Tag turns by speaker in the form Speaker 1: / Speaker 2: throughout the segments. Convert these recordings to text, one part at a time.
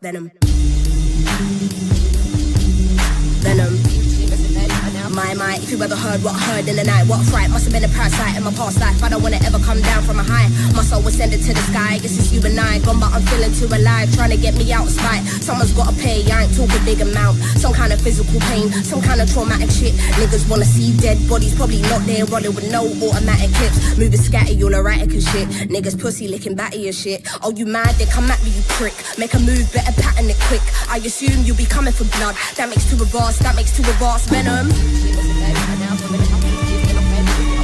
Speaker 1: Venom. Venom. My If you ever heard what I heard in the night, what a fright. Must have been a parasite in my past life. I don't wanna ever come down from a high. My soul was sending to the sky. Guess it's you and I. Gone, but I'm feeling too alive. Trying to get me out of spite. Someone's gotta pay. I ain't talking big amount. Some kind of physical pain. Some kind of traumatic shit. Niggas wanna see dead bodies. Probably not there. Rolling with no automatic clips. Moving scatty, all erratic and shit. Niggas pussy licking batty and shit. Oh, you mad? Then come at me, you prick. Make a move, better pattern it quick. I assume you'll be coming for blood. That makes two of us. That makes two of us. Venom.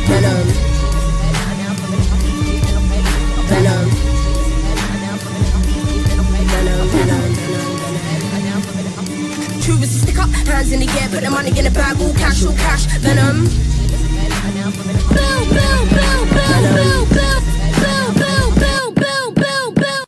Speaker 1: Venom. Venom. True as a stick up, hands in the air, put the money in the bag, all cash, all cash. Venom. Boom, boom, boom, boom, boom, boom, boom, boom, boom, boom, boom, boom.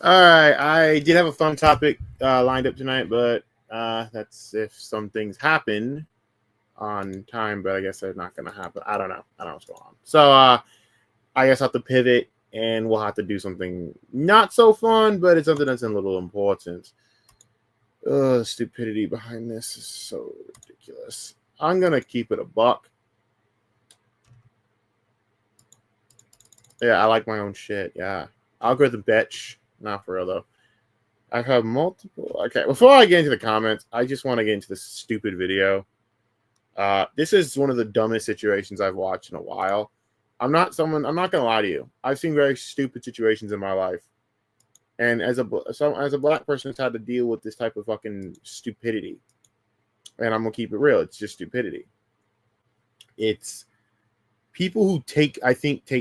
Speaker 2: All right, I did have a fun topic lined up tonight, but that's if some things happen on time, but I guess they're not going to happen. I don't know what's going on. So I guess I'll have to pivot, and we'll have to do something not so fun, but it's something that's a little important. The stupidity behind this is so ridiculous. I'm going to keep it a buck. Yeah, I like my own shit. Yeah. Algorithm bitch. Not for real, though. I've had multiple... Okay, before I get into the comments, I just want to get into this stupid video. This is one of the dumbest situations I've watched in a while. I'm not going to lie to you. I've seen very stupid situations in my life. And as a black person that's had to deal with this type of fucking stupidity. And I'm going to keep it real. It's just stupidity. It's... people who take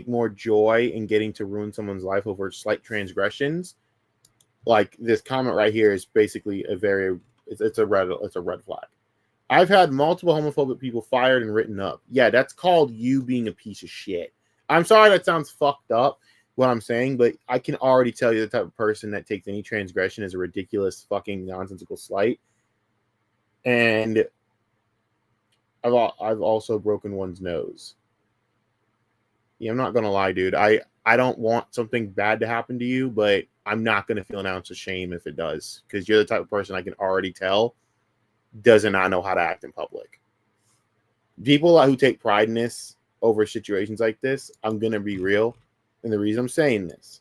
Speaker 2: more joy in getting to ruin someone's life over slight transgressions. Like this comment right here is basically it's a red flag. I've had multiple homophobic people fired and written up. Yeah, that's called you being a piece of shit. I'm sorry that sounds fucked up, what I'm saying, but I can already tell you the type of person that takes any transgression as a ridiculous fucking nonsensical slight. And I've also broken one's nose. Yeah, I'm not gonna lie, dude. I don't want something bad to happen to you, but I'm not gonna feel an ounce of shame if it does, because you're the type of person I can already tell does not know how to act in public. People who take pride in this over situations like this, I'm gonna be real, and the reason I'm saying this,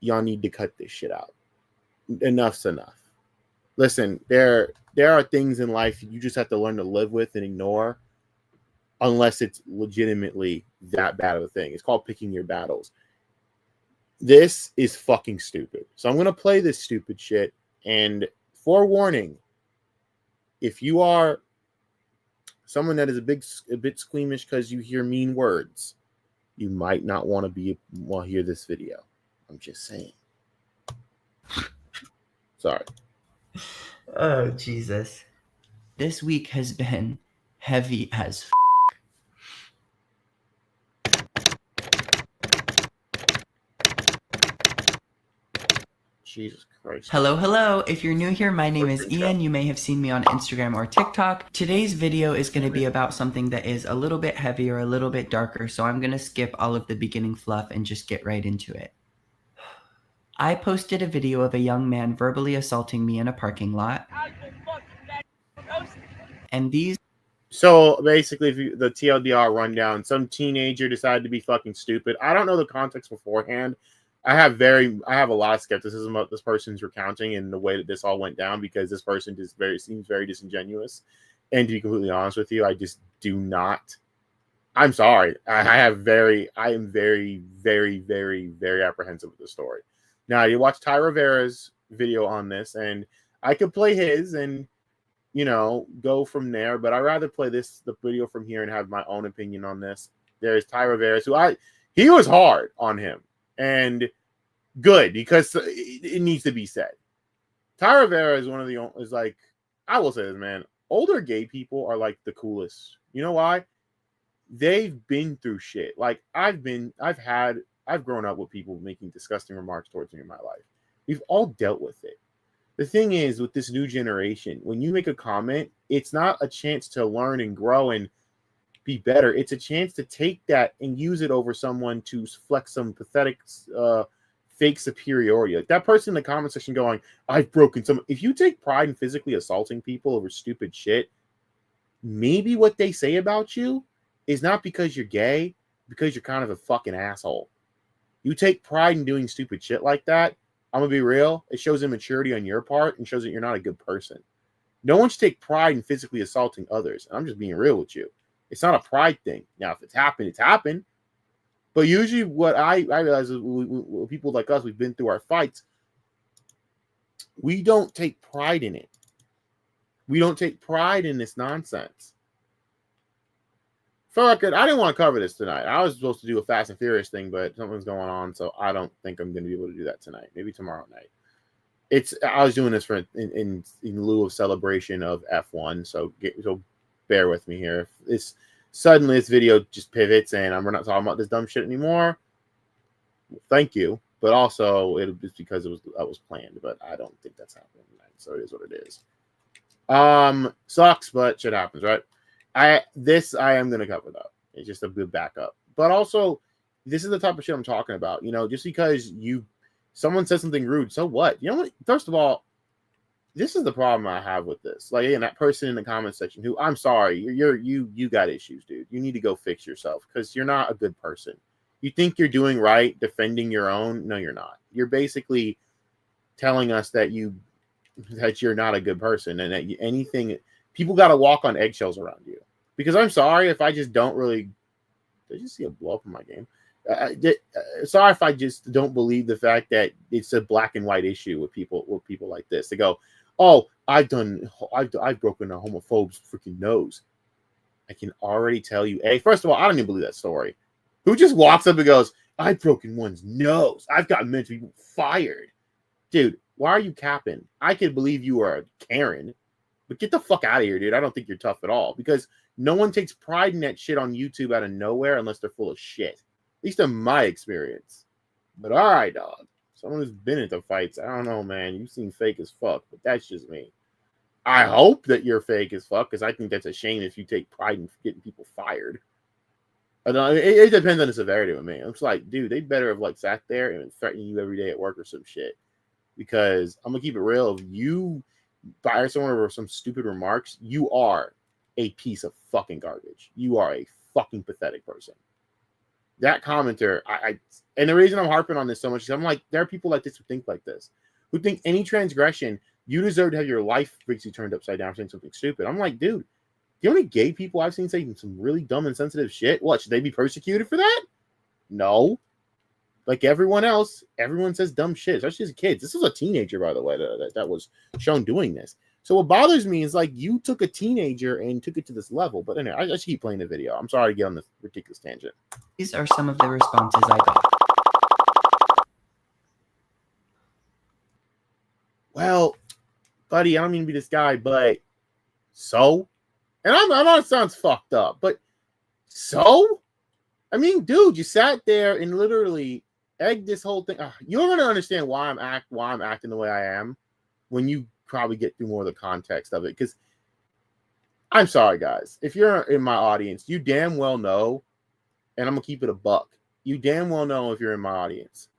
Speaker 2: y'all need to cut this shit out. Enough's enough. Listen, there are things in life you just have to learn to live with and ignore. Unless it's legitimately that bad of a thing. It's called picking your battles. This is fucking stupid. So I'm going to play this stupid shit. And forewarning, if you are someone that is a bit squeamish because you hear mean words, you might not want to hear this video. I'm just saying. Sorry.
Speaker 3: Oh, Jesus. This week has been heavy as
Speaker 2: Jesus Christ.
Speaker 3: Hello. If you're new here, my name is Ian. You may have seen me on Instagram or TikTok. Today's video is going to be about something that is a little bit heavier, a little bit darker, so I'm going to skip all of the beginning fluff and just get right into it. I posted a video of a young man verbally assaulting me in a parking lot. And these...
Speaker 2: So basically, if the TLDR rundown, some teenager decided to be fucking stupid. I don't know the context beforehand. I have a lot of skepticism about this person's recounting and the way that this all went down, because this person seems very disingenuous. And to be completely honest with you, I just do not. I'm sorry. I am very, very, very, very apprehensive with the story. Now, you watch Ty Rivera's video on this, and I could play his and, go from there. But I'd rather play the video from here and have my own opinion on this. There's Ty Rivera's, he was hard on him. And good, because it needs to be said. Ty Rivera is I will say this, man. Older gay people are like the coolest. You know why? They've been through shit. Like I've grown up with people making disgusting remarks towards me in my life. We've all dealt with it. The thing is, with this new generation, when you make a comment, it's not a chance to learn and grow and be better. It's a chance to take that and use it over someone to flex some pathetic fake superiority. Like that person in the comment section going, I've broken some. If you take pride in physically assaulting people over stupid shit, maybe what they say about you is not because you're gay, because you're kind of a fucking asshole. You take pride in doing stupid shit like that, I'm gonna be real, it shows immaturity on your part and shows that you're not a good person. No one should take pride in physically assaulting others. I'm just being real with you. It's not a pride thing. Now, if it's happened, it's happened. But usually what I realize is people like us, we've been through our fights. We don't take pride in it. We don't take pride in this nonsense. For record, I didn't want to cover this tonight. I was supposed to do a Fast and Furious thing, but something's going on, so I don't think I'm going to be able to do that tonight. Maybe tomorrow night. I was doing this for in lieu of celebration of F1, so bear with me here. If suddenly this video just pivots and we're not talking about this dumb shit anymore, thank you. But also it's because that was planned, but I don't think that's happening tonight. So it is what it is. Sucks, but shit happens, right? I am gonna cover though. It's just a good backup. But also, this is the type of shit I'm talking about. You know, just because someone says something rude, so what? You know what? First of all, this is the problem I have with this. Like, again, that person in the comment section who, I'm sorry, you got issues, dude. You need to go fix yourself because you're not a good person. You think you're doing right, defending your own. No, you're not. You're basically telling us that you're not a good person and that people got to walk on eggshells around you. Because I'm sorry if I just don't really. Did I just see a blow up in my game? Sorry if I just don't believe the fact that it's a black and white issue with people like this. They go, "Oh, I've broken a homophobe's freaking nose." I can already tell you. First of all, I don't even believe that story. Who just walks up and goes, "I've broken one's nose. I've gotten men to be fired." Dude, why are you capping? I could believe you are a Karen, but get the fuck out of here, dude. I don't think you're tough at all because no one takes pride in that shit on YouTube out of nowhere unless they're full of shit. At least in my experience. But all right, dog. Someone who's been into fights, I don't know, man. You seem fake as fuck, but that's just me. I hope that you're fake as fuck because I think that's a shame if you take pride in getting people fired. It depends on the severity with me. I'm just like, dude, they better have like sat there and threatened you every day at work or some shit. Because I'm gonna keep it real. If you fire someone over some stupid remarks, you are a piece of fucking garbage. You are a fucking pathetic person. That commenter, and the reason I'm harping on this so much is I'm like, there are people like this who think like this, who think any transgression, you deserve to have your life basically turned upside down for saying something stupid. I'm like, dude, the only gay people I've seen saying some really dumb and sensitive shit, what, should they be persecuted for that? No. Like everyone else, everyone says dumb shit, especially as kids. This was a teenager, by the way, that was shown doing this. So what bothers me is like you took a teenager and took it to this level. But anyway, I just keep playing the video. I'm sorry to get on this ridiculous tangent.
Speaker 3: These are some of the responses I got.
Speaker 2: Well, buddy, I don't mean to be this guy, but so? And I know it sounds fucked up, but so? I mean, dude, you sat there and literally egged this whole thing. You're going to understand why I'm acting the way I am when you probably get through more of the context of it. Because I'm sorry, guys. If you're in my audience, you damn well know, and I'm going to keep it a buck. You damn well know if you're in my audience.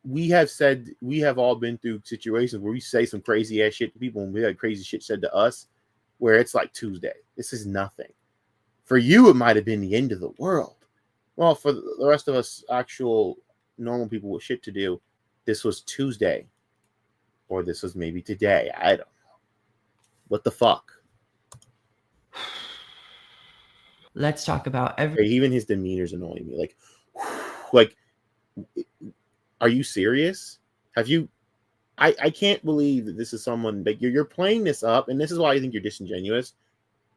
Speaker 2: We have all been through situations where we say some crazy ass shit to people and we had crazy shit said to us where it's like Tuesday. This is nothing. For you, it might have been the end of the world. Well, for the rest of us actual normal people with shit to do, this was Tuesday. Or this was maybe today. I don't know. What the fuck?
Speaker 3: Let's talk about
Speaker 2: even his demeanor's annoying me. Like, are you serious? Have you? I can't believe that this is someone that you're playing this up, and this is why I think you're disingenuous.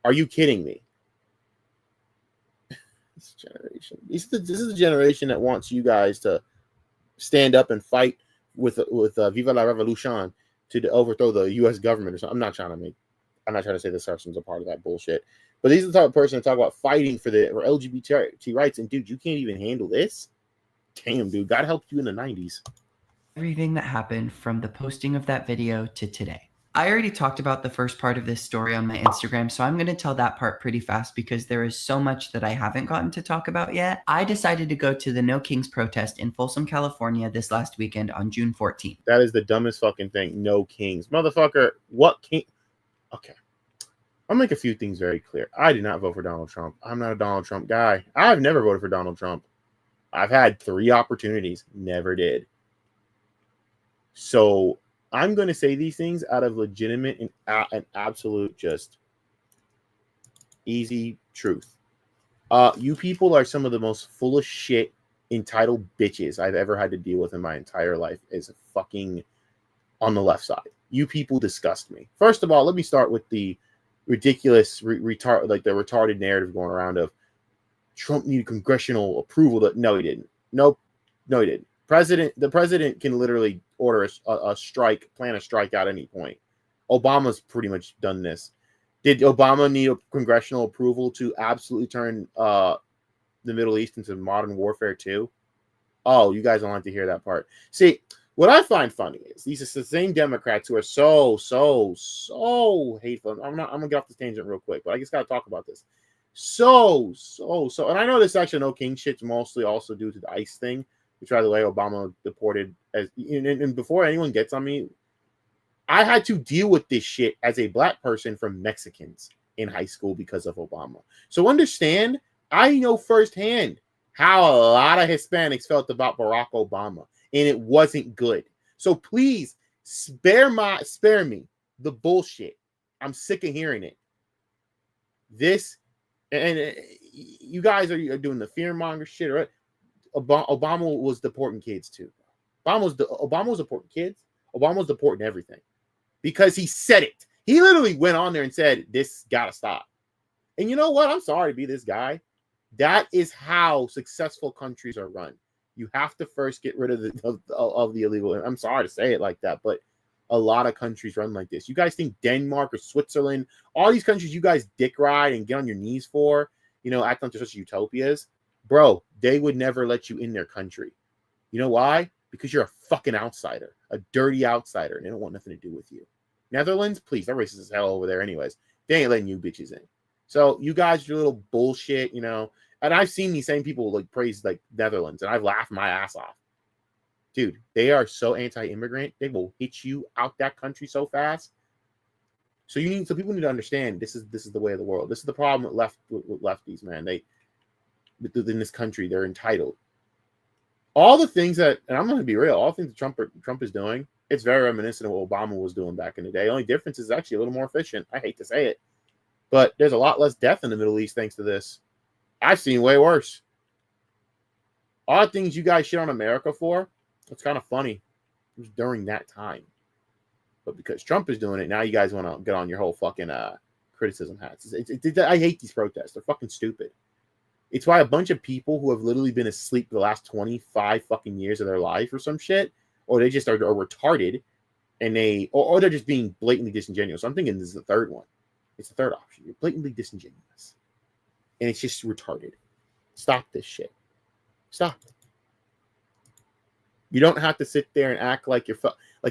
Speaker 2: Are you kidding me? This generation. This is a generation that wants you guys to stand up and fight with Viva la Revolution to overthrow the U.S. government or something. I'm not trying to say this person's a part of that bullshit. But these are the type of person to talk about fighting for LGBT rights. And dude, you can't even handle this. Damn, dude. God helped you in the 90s.
Speaker 3: Everything that happened from the posting of that video to today. I already talked about the first part of this story on my Instagram, so I'm going to tell that part pretty fast because there is so much that I haven't gotten to talk about yet. I decided to go to the No Kings protest in Folsom, California this last weekend on June 14th.
Speaker 2: That is the dumbest fucking thing. No Kings. Motherfucker, what king? Okay. I'll make a few things very clear. I did not vote for Donald Trump. I'm not a Donald Trump guy. I've never voted for Donald Trump. I've had 3 opportunities. Never did. So I'm going to say these things out of legitimate and absolute just easy truth. You people are some of the most full of shit, entitled bitches I've ever had to deal with in my entire life as fucking on the left side. You people disgust me. First of all, let me start with the ridiculous, the retarded narrative going around of Trump needed congressional approval. No, he didn't. No, he didn't. The president can literally order a strike, plan a strike at any point. Obama's pretty much done this. Did Obama need a congressional approval to absolutely turn the Middle East into modern warfare too? Oh, you guys don't like to hear that part. See, what I find funny is these are the same Democrats who are so hateful. I'm gonna get off this tangent real quick, but I just gotta talk about this. So, and I know this actually no king shit's mostly also due to the ICE thing, which by the way, Obama deported as and before anyone gets on me, I had to deal with this shit as a black person from Mexicans in high school because of Obama. So understand, I know firsthand how a lot of Hispanics felt about Barack Obama, and it wasn't good. So please spare me the bullshit. I'm sick of hearing it. This and you guys are doing the fearmonger shit, right? Obama was deporting kids too. Obama was deporting kids. Obama was deporting everything because he said it. He literally went on there and said, "This gotta stop." And you know what? I'm sorry to be this guy. That is how successful countries are run. You have to first get rid of the illegal. I'm sorry to say it like that, but a lot of countries run like this. You guys think Denmark or Switzerland, all these countries you guys dick ride and get on your knees for, act like they're such utopias, bro, they would never let you in their country. You know why? Because you're a fucking outsider, a dirty outsider, and they don't want nothing to do with you. Netherlands, please, they're racist as hell over there anyways. They ain't letting you bitches in. So you guys, your little bullshit, and I've seen these same people praise Netherlands, and I've laughed my ass off. Dude, they are so anti-immigrant, they will hit you out that country so fast. So people need to understand this is the way of the world. This is the problem with lefties, man. They in this country, they're entitled. All the things that, and I'm going to be real, all the things that Trump is doing, it's very reminiscent of what Obama was doing back in the day. The only difference is actually a little more efficient. I hate to say it, but there's a lot less death in the Middle East thanks to this. I've seen way worse. All the things you guys shit on America for, it's kind of funny. It was during that time. But because Trump is doing it, now you guys want to get on your whole fucking criticism hats. I hate these protests. They're fucking stupid. It's why a bunch of people who have literally been asleep the last 25 fucking years of their life or some shit, or they just are retarded, and or they're just being blatantly disingenuous. So I'm thinking this is the third one. It's the third option. You're blatantly disingenuous. And it's just retarded. Stop this shit. Stop. You don't have to sit there and act like you're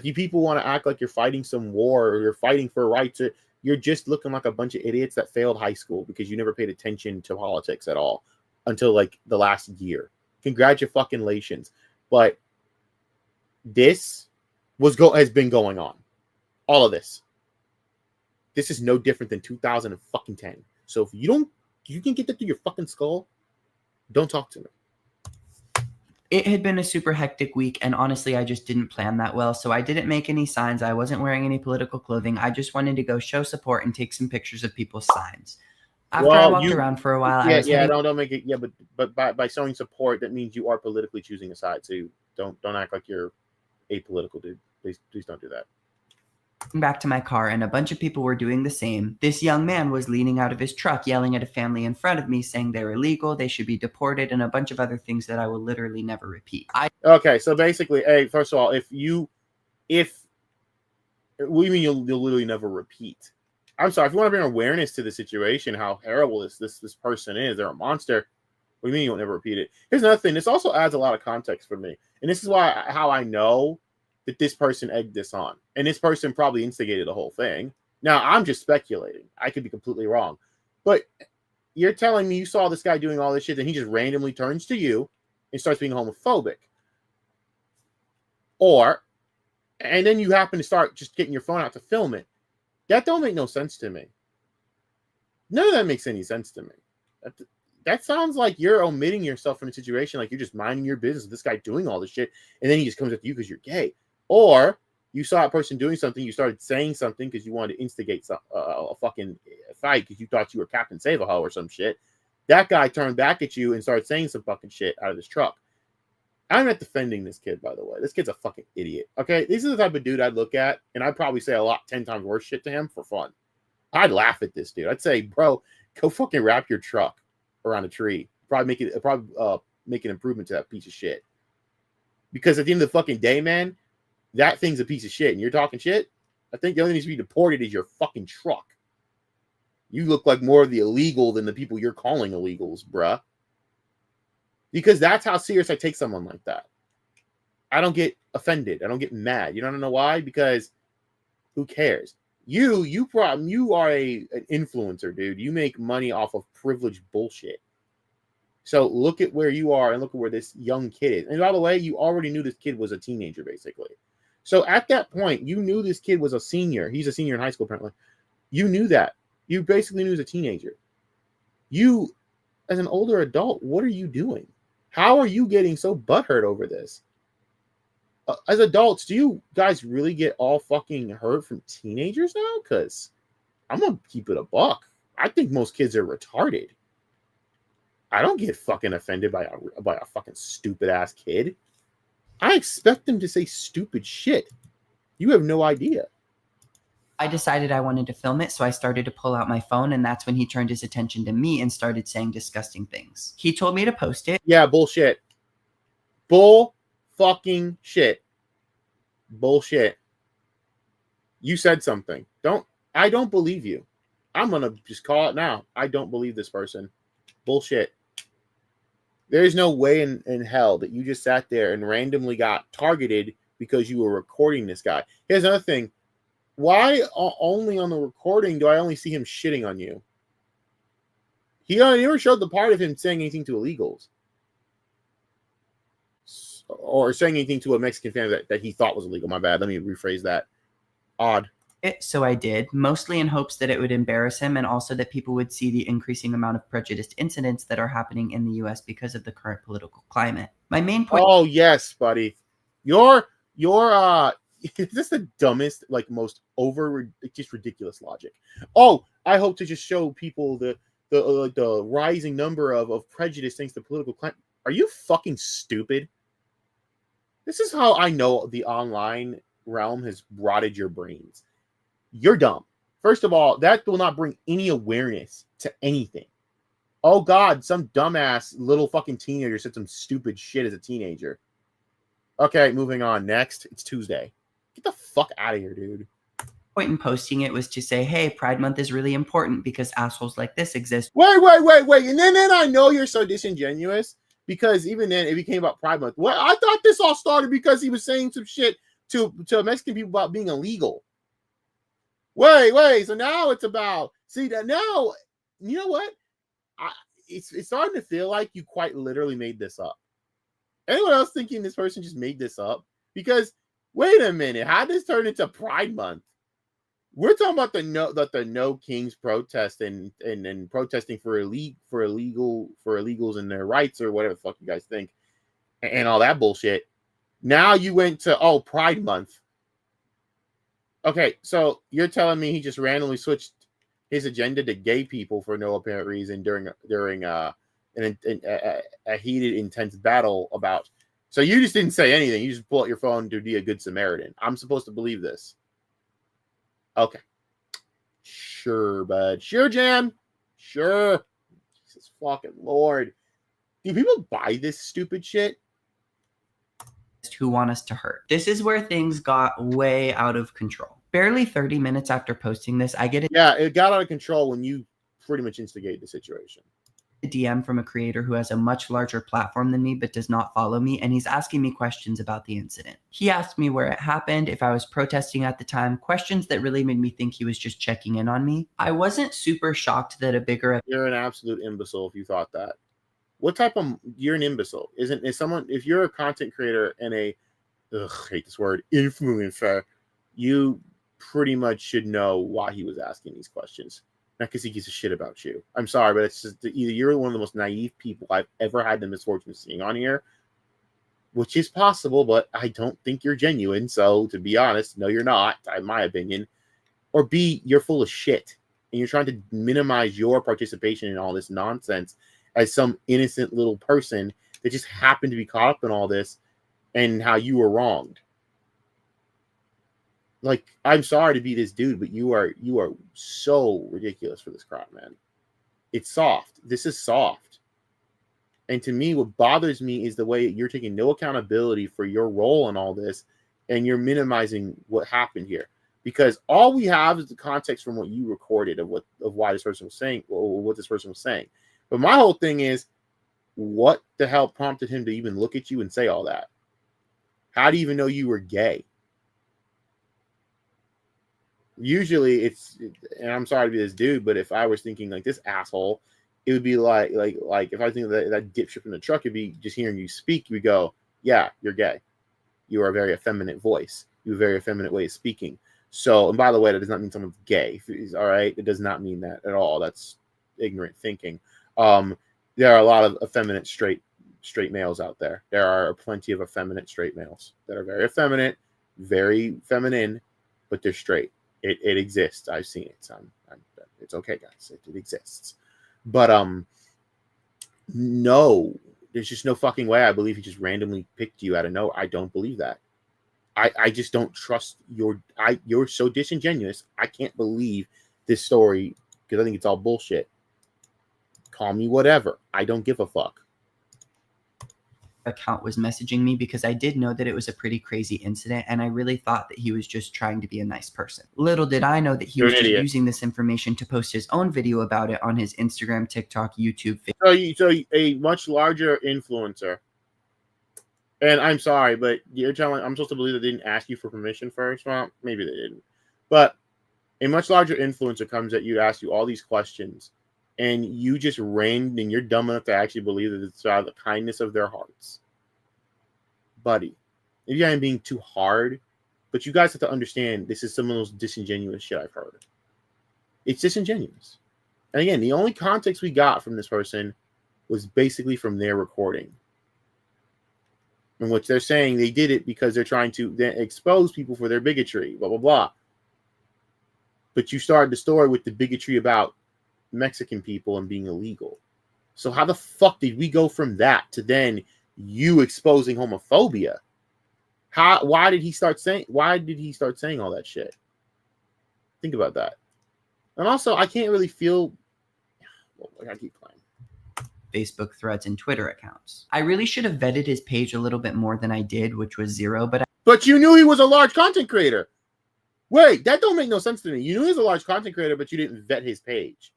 Speaker 2: you people want to act like you're fighting some war or you're fighting for rights. You're just looking like a bunch of idiots that failed high school because you never paid attention to politics at all until the last year. Congratulations. But this has been going on. All of this. This is no different than 2010. So if you can get that through your fucking skull, don't talk to me.
Speaker 3: It had been a super hectic week, and honestly, I just didn't plan that well, so I didn't make any signs. I wasn't wearing any political clothing. I just wanted to go show support and take some pictures of people's signs. After I walked around for a while,
Speaker 2: don't make it. Yeah, but by showing support, that means you are politically choosing a side. So don't act like you're apolitical, dude. Please don't do that.
Speaker 3: Back to my car, and a bunch of people were doing the same. This young man was leaning out of his truck yelling at a family in front of me saying they're illegal, they should be deported, and a bunch of other things that I will literally never repeat.
Speaker 2: Okay, so basically, hey, first of all, what do you mean you'll literally never repeat? I'm sorry, if you want to bring awareness to the situation, how terrible this person is, they're a monster. What do you mean you'll never repeat it? Here's another thing. This also adds a lot of context for me, and this is how I know that this person egged this on. And this person probably instigated the whole thing. Now, I'm just speculating. I could be completely wrong. But you're telling me you saw this guy doing all this shit, and he just randomly turns to you and starts being homophobic. And then you happen to start just getting your phone out to film it. That don't make no sense to me. None of that makes any sense to me. That sounds like you're omitting yourself from the situation, like you're just minding your business with this guy doing all this shit, and then he just comes up to you because you're gay. Or you saw a person doing something, you started saying something because you wanted to instigate a fucking fight because you thought you were Captain Save-A-Ho or some shit. That guy turned back at you and started saying some fucking shit out of his truck. I'm not defending this kid, by the way. This kid's a fucking idiot. Okay, this is the type of dude I'd look at, and I'd probably say 10 times worse shit to him for fun. I'd laugh at this dude. I'd say, bro, go fucking wrap your truck around a tree. Probably make an improvement to that piece of shit. Because at the end of the fucking day, man, that thing's a piece of shit. And you're talking shit. I think the only thing that needs to be deported is your fucking truck. You look like more of the illegal than the people you're calling illegals, bruh. Because that's how serious I take someone like that. I don't get offended. I don't get mad. You don't know why? Because who cares? You are an influencer, dude. You make money off of privileged bullshit. So look at where you are and look at where this young kid is. And by the way, you already knew this kid was a teenager, basically. So at that point, you knew this kid was a senior. He's a senior in high school, apparently. You knew that. You basically knew he was a teenager. You, as an older adult, what are you doing? How are you getting so butthurt over this? As adults, do you guys really get all fucking hurt from teenagers now? Because I'm going to keep it a buck. I think most kids are retarded. I don't get fucking offended by a fucking stupid ass kid. I expect them to say stupid shit. You have no idea.
Speaker 3: I decided I wanted to film it, so I started to pull out my phone, and that's when he turned his attention to me and started saying disgusting things. He told me to post it.
Speaker 2: Yeah, bullshit. Bull fucking shit. Bullshit. You said something. I don't believe you. I'm gonna just call it now. I don't believe this person. Bullshit. There's no way in hell that you just sat there and randomly got targeted because you were recording this guy. Here's another thing. Why only on the recording do I only see him shitting on you? He never showed the part of him saying anything to illegals. Or saying anything to a Mexican family that he thought was illegal. My bad. Let me rephrase that. Odd.
Speaker 3: So I did, mostly in hopes that it would embarrass him and also that people would see the increasing amount of prejudiced incidents that are happening in the U.S. because of the current political climate. My main point...
Speaker 2: Oh, yes, buddy. You're is this the dumbest, like, most just ridiculous logic? Oh, I hope to just show people the rising number of prejudice thanks to political climate. Are you fucking stupid? This is how I know the online realm has rotted your brains. You're dumb. First of all, that will not bring any awareness to anything. Oh, God, some dumbass little fucking teenager said some stupid shit as a teenager. Okay, moving on. Next, it's Tuesday. Get the fuck out of here, dude.
Speaker 3: Point in posting it was to say, hey, Pride Month is really important because assholes like this exist.
Speaker 2: Wait. And then I know you're so disingenuous because even then it became about Pride Month. Well, I thought this all started because he was saying some shit to Mexican people about being illegal. Wait. So now it's about, see that now, you know what? It's starting to feel like you quite literally made this up. Anyone else thinking this person just made this up? Because wait a minute, how did this turn into Pride Month? We're talking about the No Kings protest and protesting for illegals and their rights or whatever the fuck you guys think and all that bullshit. Now you went to Pride Month. Okay, so you're telling me he just randomly switched his agenda to gay people for no apparent reason during a heated, intense battle about. So you just didn't say anything. You just pull out your phone to be a good Samaritan. I'm supposed to believe this. Okay. Sure, bud. Sure, Jan. Sure. Jesus fucking Lord. Do people buy this stupid shit?
Speaker 3: Who want us to hurt. This is where things got way out of control. Barely 30 minutes after posting this, I get it.
Speaker 2: Yeah, it got out of control when you pretty much instigated the situation.
Speaker 3: DM from a creator who has a much larger platform than me but does not follow me, and he's asking me questions about the incident. He asked me where it happened, if I was protesting at the time, questions that really made me think he was just checking in on me. I wasn't super shocked that a bigger...
Speaker 2: You're an absolute imbecile if you thought that. What type of... You're an imbecile. Is someone... If you're a content creator and a... Ugh, I hate this word. Influencer. You pretty much should know why he was asking these questions. Not because he gives a shit about you. I'm sorry, but it's just either you're one of the most naive people I've ever had the misfortune of seeing on here, which is possible, but I don't think you're genuine. So, to be honest, no, you're not, in my opinion. Or B, you're full of shit, and you're trying to minimize your participation in all this nonsense as some innocent little person that just happened to be caught up in all this and how you were wronged. Like, I'm sorry to be this dude, but you are so ridiculous for this crap, man. It's soft. This is soft. And to me, what bothers me is the way you're taking no accountability for your role in all this, and you're minimizing what happened here. Because all we have is the context from what you recorded of why this person was saying, or what this person was saying. But my whole thing is, what the hell prompted him to even look at you and say all that? How do you even know you were gay? Usually and I'm sorry to be this dude, but if I was thinking like this asshole, it would be like if I think that dipshit from the truck, it'd be just hearing you speak, you would go, yeah, you're gay. You are a very effeminate voice. You have a very effeminate way of speaking. So, and by the way, that does not mean someone's gay. All right. It does not mean that at all. That's ignorant thinking. There are a lot of effeminate straight males out there. There are plenty of effeminate straight males that are very effeminate, very feminine, but they're straight. It exists. I've seen it. It's okay, guys. It exists. But no, there's just no fucking way I believe he just randomly picked you out of nowhere. I don't believe that. I just don't trust you're so disingenuous. I can't believe this story because I think it's all bullshit. Call me whatever. I don't give a fuck.
Speaker 3: Account was messaging me because I did know that it was a pretty crazy incident, and I really thought that he was just trying to be a nice person. Little did I know that he was just using this information to post his own video about it on his Instagram, TikTok, YouTube.
Speaker 2: So a much larger influencer, and I'm sorry, but you're telling I'm supposed to believe they didn't ask you for permission first? Well, maybe they didn't. But a much larger influencer comes at you to ask you all these questions, and you just reigned, and you're dumb enough to actually believe that it's out of the kindness of their hearts. Buddy, maybe I am being too hard, but you guys have to understand this is some of the most disingenuous shit I've heard. It's disingenuous. And again, the only context we got from this person was basically from their recording, in which they're saying they did it because they're trying to then expose people for their bigotry, blah, blah, blah. But you started the story with the bigotry about Mexican people and being illegal. So how the fuck did we go from that to then you exposing homophobia? Why did he start saying all that shit? Think about that. And also, I can't really feel. Well, I gotta keep playing.
Speaker 3: Facebook threads and Twitter accounts. I really should have vetted his page a little bit more than I did, which was zero.
Speaker 2: But you knew he was a large content creator. Wait, that don't make no sense to me. You knew he was a large content creator, but you didn't vet his page.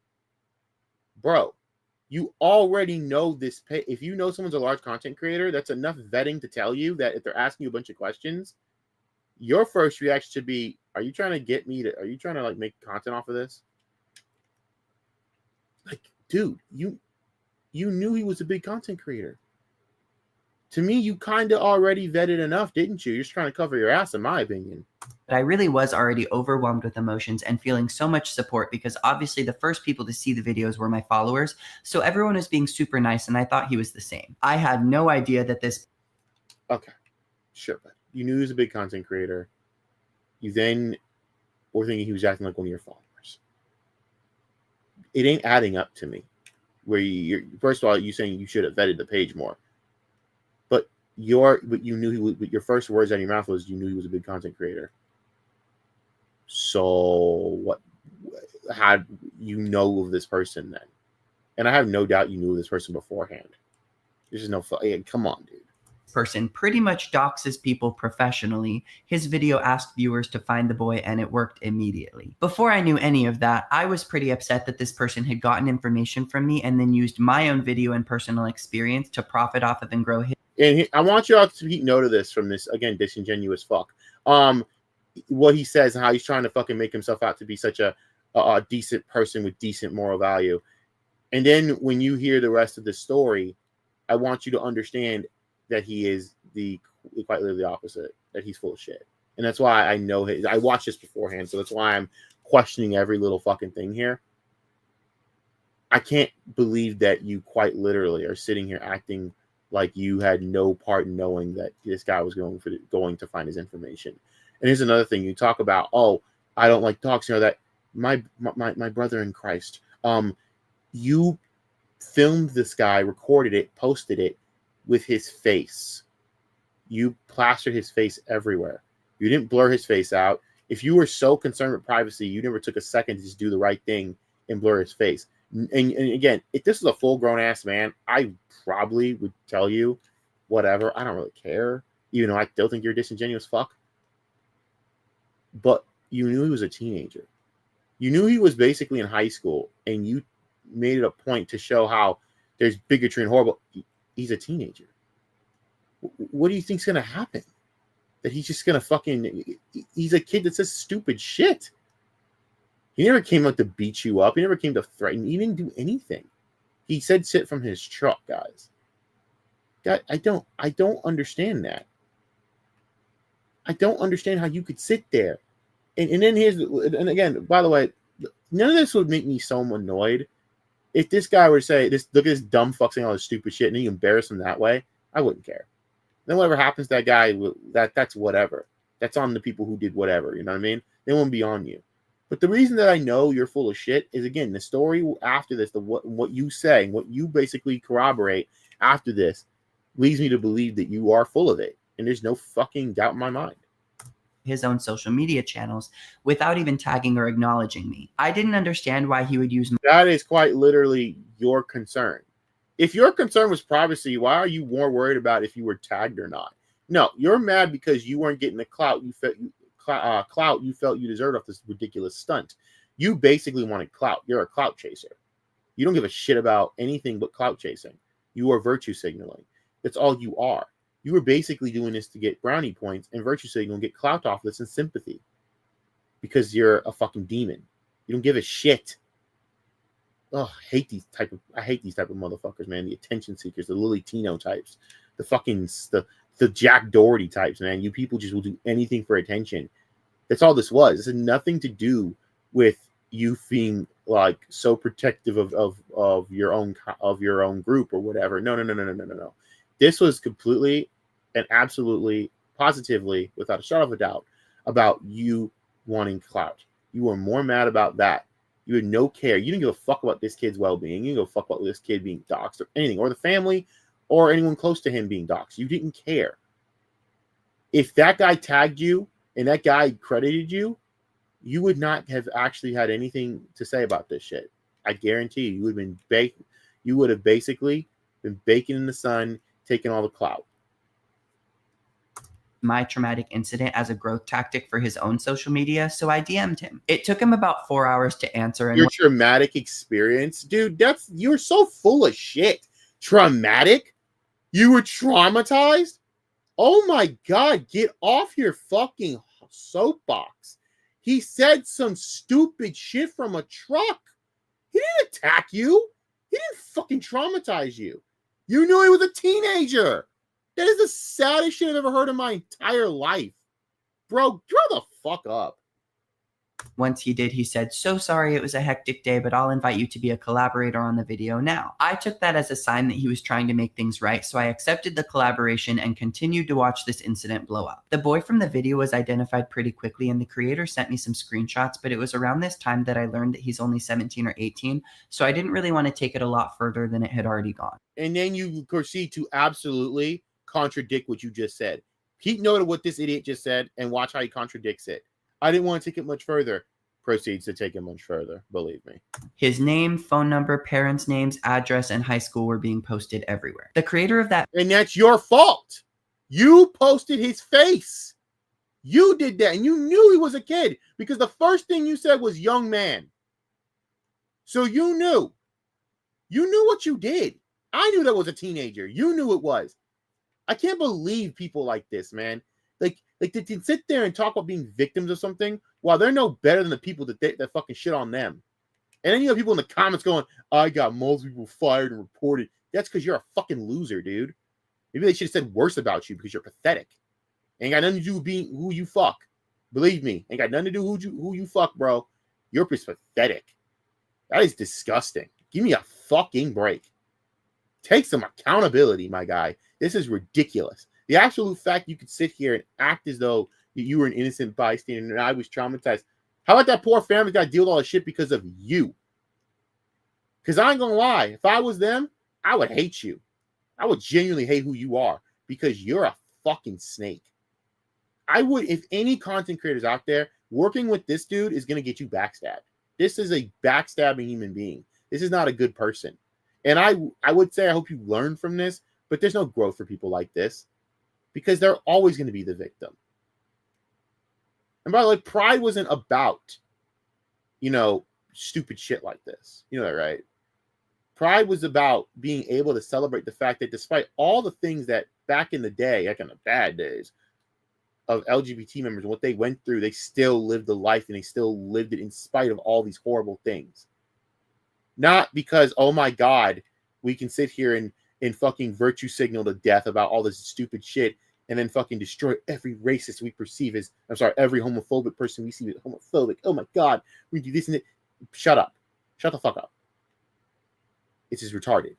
Speaker 2: Bro, you already know this page. If you know someone's a large content creator, that's enough vetting to tell you that if they're asking you a bunch of questions, your first reaction should be, are you trying to like make content off of this? Like, dude, you knew he was a big content creator. To me, you kind of already vetted enough, didn't you? You're just trying to cover your ass, in my opinion.
Speaker 3: But I really was already overwhelmed with emotions and feeling so much support because obviously the first people to see the videos were my followers. So everyone was being super nice, and I thought he was the same. I had no idea that this...
Speaker 2: Okay, sure, but you knew he was a big content creator. You then were thinking he was acting like one of your followers. It ain't adding up to me. Where you're first of all, you saying you should have vetted the page more. But you knew he was. But your first words out of your mouth was you knew he was a big content creator. So what? How you know of this person then? And I have no doubt you knew of this person beforehand. There's just no. Come on, dude.
Speaker 3: person pretty much doxes people professionally. His video asked viewers to find the boy and it worked immediately. Before I knew any of that, I was pretty upset that this person had gotten information from me and then used my own video and personal experience to profit off of and grow his.
Speaker 2: And I want you all to keep note of this from this, again, disingenuous fuck. What he says and how he's trying to fucking make himself out to be such a decent person with decent moral value. And then when you hear the rest of the story, I want you to understand that he is quite literally the opposite, that he's full of shit. And that's why I know I watched this beforehand, so that's why I'm questioning every little fucking thing here. I can't believe that you quite literally are sitting here acting like you had no part in knowing that this guy was going to find his information. And here's another thing. You talk about, oh, I don't like dogs, that my brother in Christ. You filmed this guy, recorded it, posted it with his face. You plastered his face everywhere. You didn't blur his face out. If you were so concerned with privacy, you never took a second to just do the right thing and blur his face. And again, if this was a full-grown ass man, I probably would tell you, whatever. I don't really care, even though I still think you're a disingenuous fuck. But you knew he was a teenager. You knew he was basically in high school, and you made it a point to show how there's bigotry and horrible. He's a teenager. What do you think's gonna happen? That he's just gonna he's a kid that says stupid shit. He never came out to beat you up. He never came to threaten. He didn't do anything. He said sit from his truck, guys. God, I don't understand that. I don't understand how you could sit there. And then and again, by the way, none of this would make me so annoyed. If this guy were to say, look at this dumb fuck saying all this stupid shit, and you embarrass him that way, I wouldn't care. Then whatever happens to that guy, that's whatever. That's on the people who did whatever, you know what I mean? They won't be on you. But the reason that I know you're full of shit is, again, the story after this, what you say, what you basically corroborate after this, leads me to believe that you are full of it. And there's no fucking doubt in my mind.
Speaker 3: His own social media channels without even tagging or acknowledging me. I didn't understand why he would use.
Speaker 2: That is quite literally your concern. If your concern was privacy, why are you more worried about if you were tagged or not? No, you're mad because you weren't getting the clout you felt you deserved off this ridiculous stunt. You basically wanted clout. You're a clout chaser. You don't give a shit about anything but clout chasing. You are virtue signaling. That's all you are. You were basically doing this to get brownie points and virtue signal and get clout off this and sympathy. Because you're a fucking demon. You don't give a shit. Oh, I hate these type of motherfuckers, man. The attention seekers, the Lily Tino types, the Jack Doherty types, man. You people just will do anything for attention. That's all this was. This had nothing to do with you being like so protective of your own group or whatever. No. This was completely and absolutely, positively, without a shadow of a doubt, about you wanting clout. You were more mad about that. You had no care. You didn't give a fuck about this kid's well-being. You didn't give a fuck about this kid being doxxed or anything, or the family, or anyone close to him being doxxed. You didn't care. If that guy tagged you and that guy credited you, you would not have actually had anything to say about this shit. I guarantee you, you would have basically been baking in the sun, taking all the clout.
Speaker 3: My traumatic incident as a growth tactic for his own social media, so I DM'd him. It took him about 4 hours to answer. And
Speaker 2: your traumatic experience? Dude, you're so full of shit. Traumatic? You were traumatized? Oh my God, get off your fucking soapbox. He said some stupid shit from a truck. He didn't attack you. He didn't fucking traumatize you. You knew he was a teenager. That is the saddest shit I've ever heard in my entire life. Bro, grow the fuck up.
Speaker 3: Once he did, he said, "So sorry, it was a hectic day, but I'll invite you to be a collaborator on the video now." I took that as a sign that he was trying to make things right, so I accepted the collaboration and continued to watch this incident blow up. The boy from the video was identified pretty quickly, and the creator sent me some screenshots, but it was around this time that I learned that he's only 17 or 18, so I didn't really want to take it a lot further than it had already gone.
Speaker 2: And then you proceed to absolutely contradict what you just said. Keep note of what this idiot just said and watch how he contradicts it. I didn't want to take it much further. Proceeds to take it much further, believe me.
Speaker 3: His name, phone number, parents' names, address, and high school were being posted everywhere. The creator of that...
Speaker 2: And that's your fault. You posted his face. You did that, and you knew he was a kid because the first thing you said was young man. So you knew. You knew what you did. I knew that was a teenager. You knew it was. I can't believe people like this, man. Like they can sit there and talk about being victims of something while they're no better than the people that fucking shit on them. And then you have people in the comments going, I got multiple people fired and reported. That's because you're a fucking loser, dude. Maybe they should have said worse about you because you're pathetic. Ain't got nothing to do with being who you fuck. Believe me, ain't got nothing to do with who you fuck, bro. You're just pathetic. That is disgusting. Give me a fucking break. Take some accountability, my guy. This is ridiculous. The absolute fact you could sit here and act as though you were an innocent bystander and I was traumatized. How about that poor family got to deal with all this shit because of you? Because I ain't gonna lie, if I was them, I would hate you. I would genuinely hate who you are because you're a fucking snake. I would, if any content creators out there, working with this dude is going to get you backstabbed. This is a backstabbing human being. This is not a good person. And I would say I hope you learn from this, but there's no growth for people like this because they're always going to be the victim. And by the way, Pride wasn't about, stupid shit like this. You know that, right? Pride was about being able to celebrate the fact that despite all the things that back in the day, like in the bad days, of LGBT members and what they went through, they still lived the life and they still lived it in spite of all these horrible things. Not because, oh my God, we can sit here and fucking virtue signal to death about all this stupid shit and then fucking destroy every racist we perceive as, every homophobic person we see as homophobic. Oh my God, we do this and that. Shut up. Shut the fuck up. It's just retarded.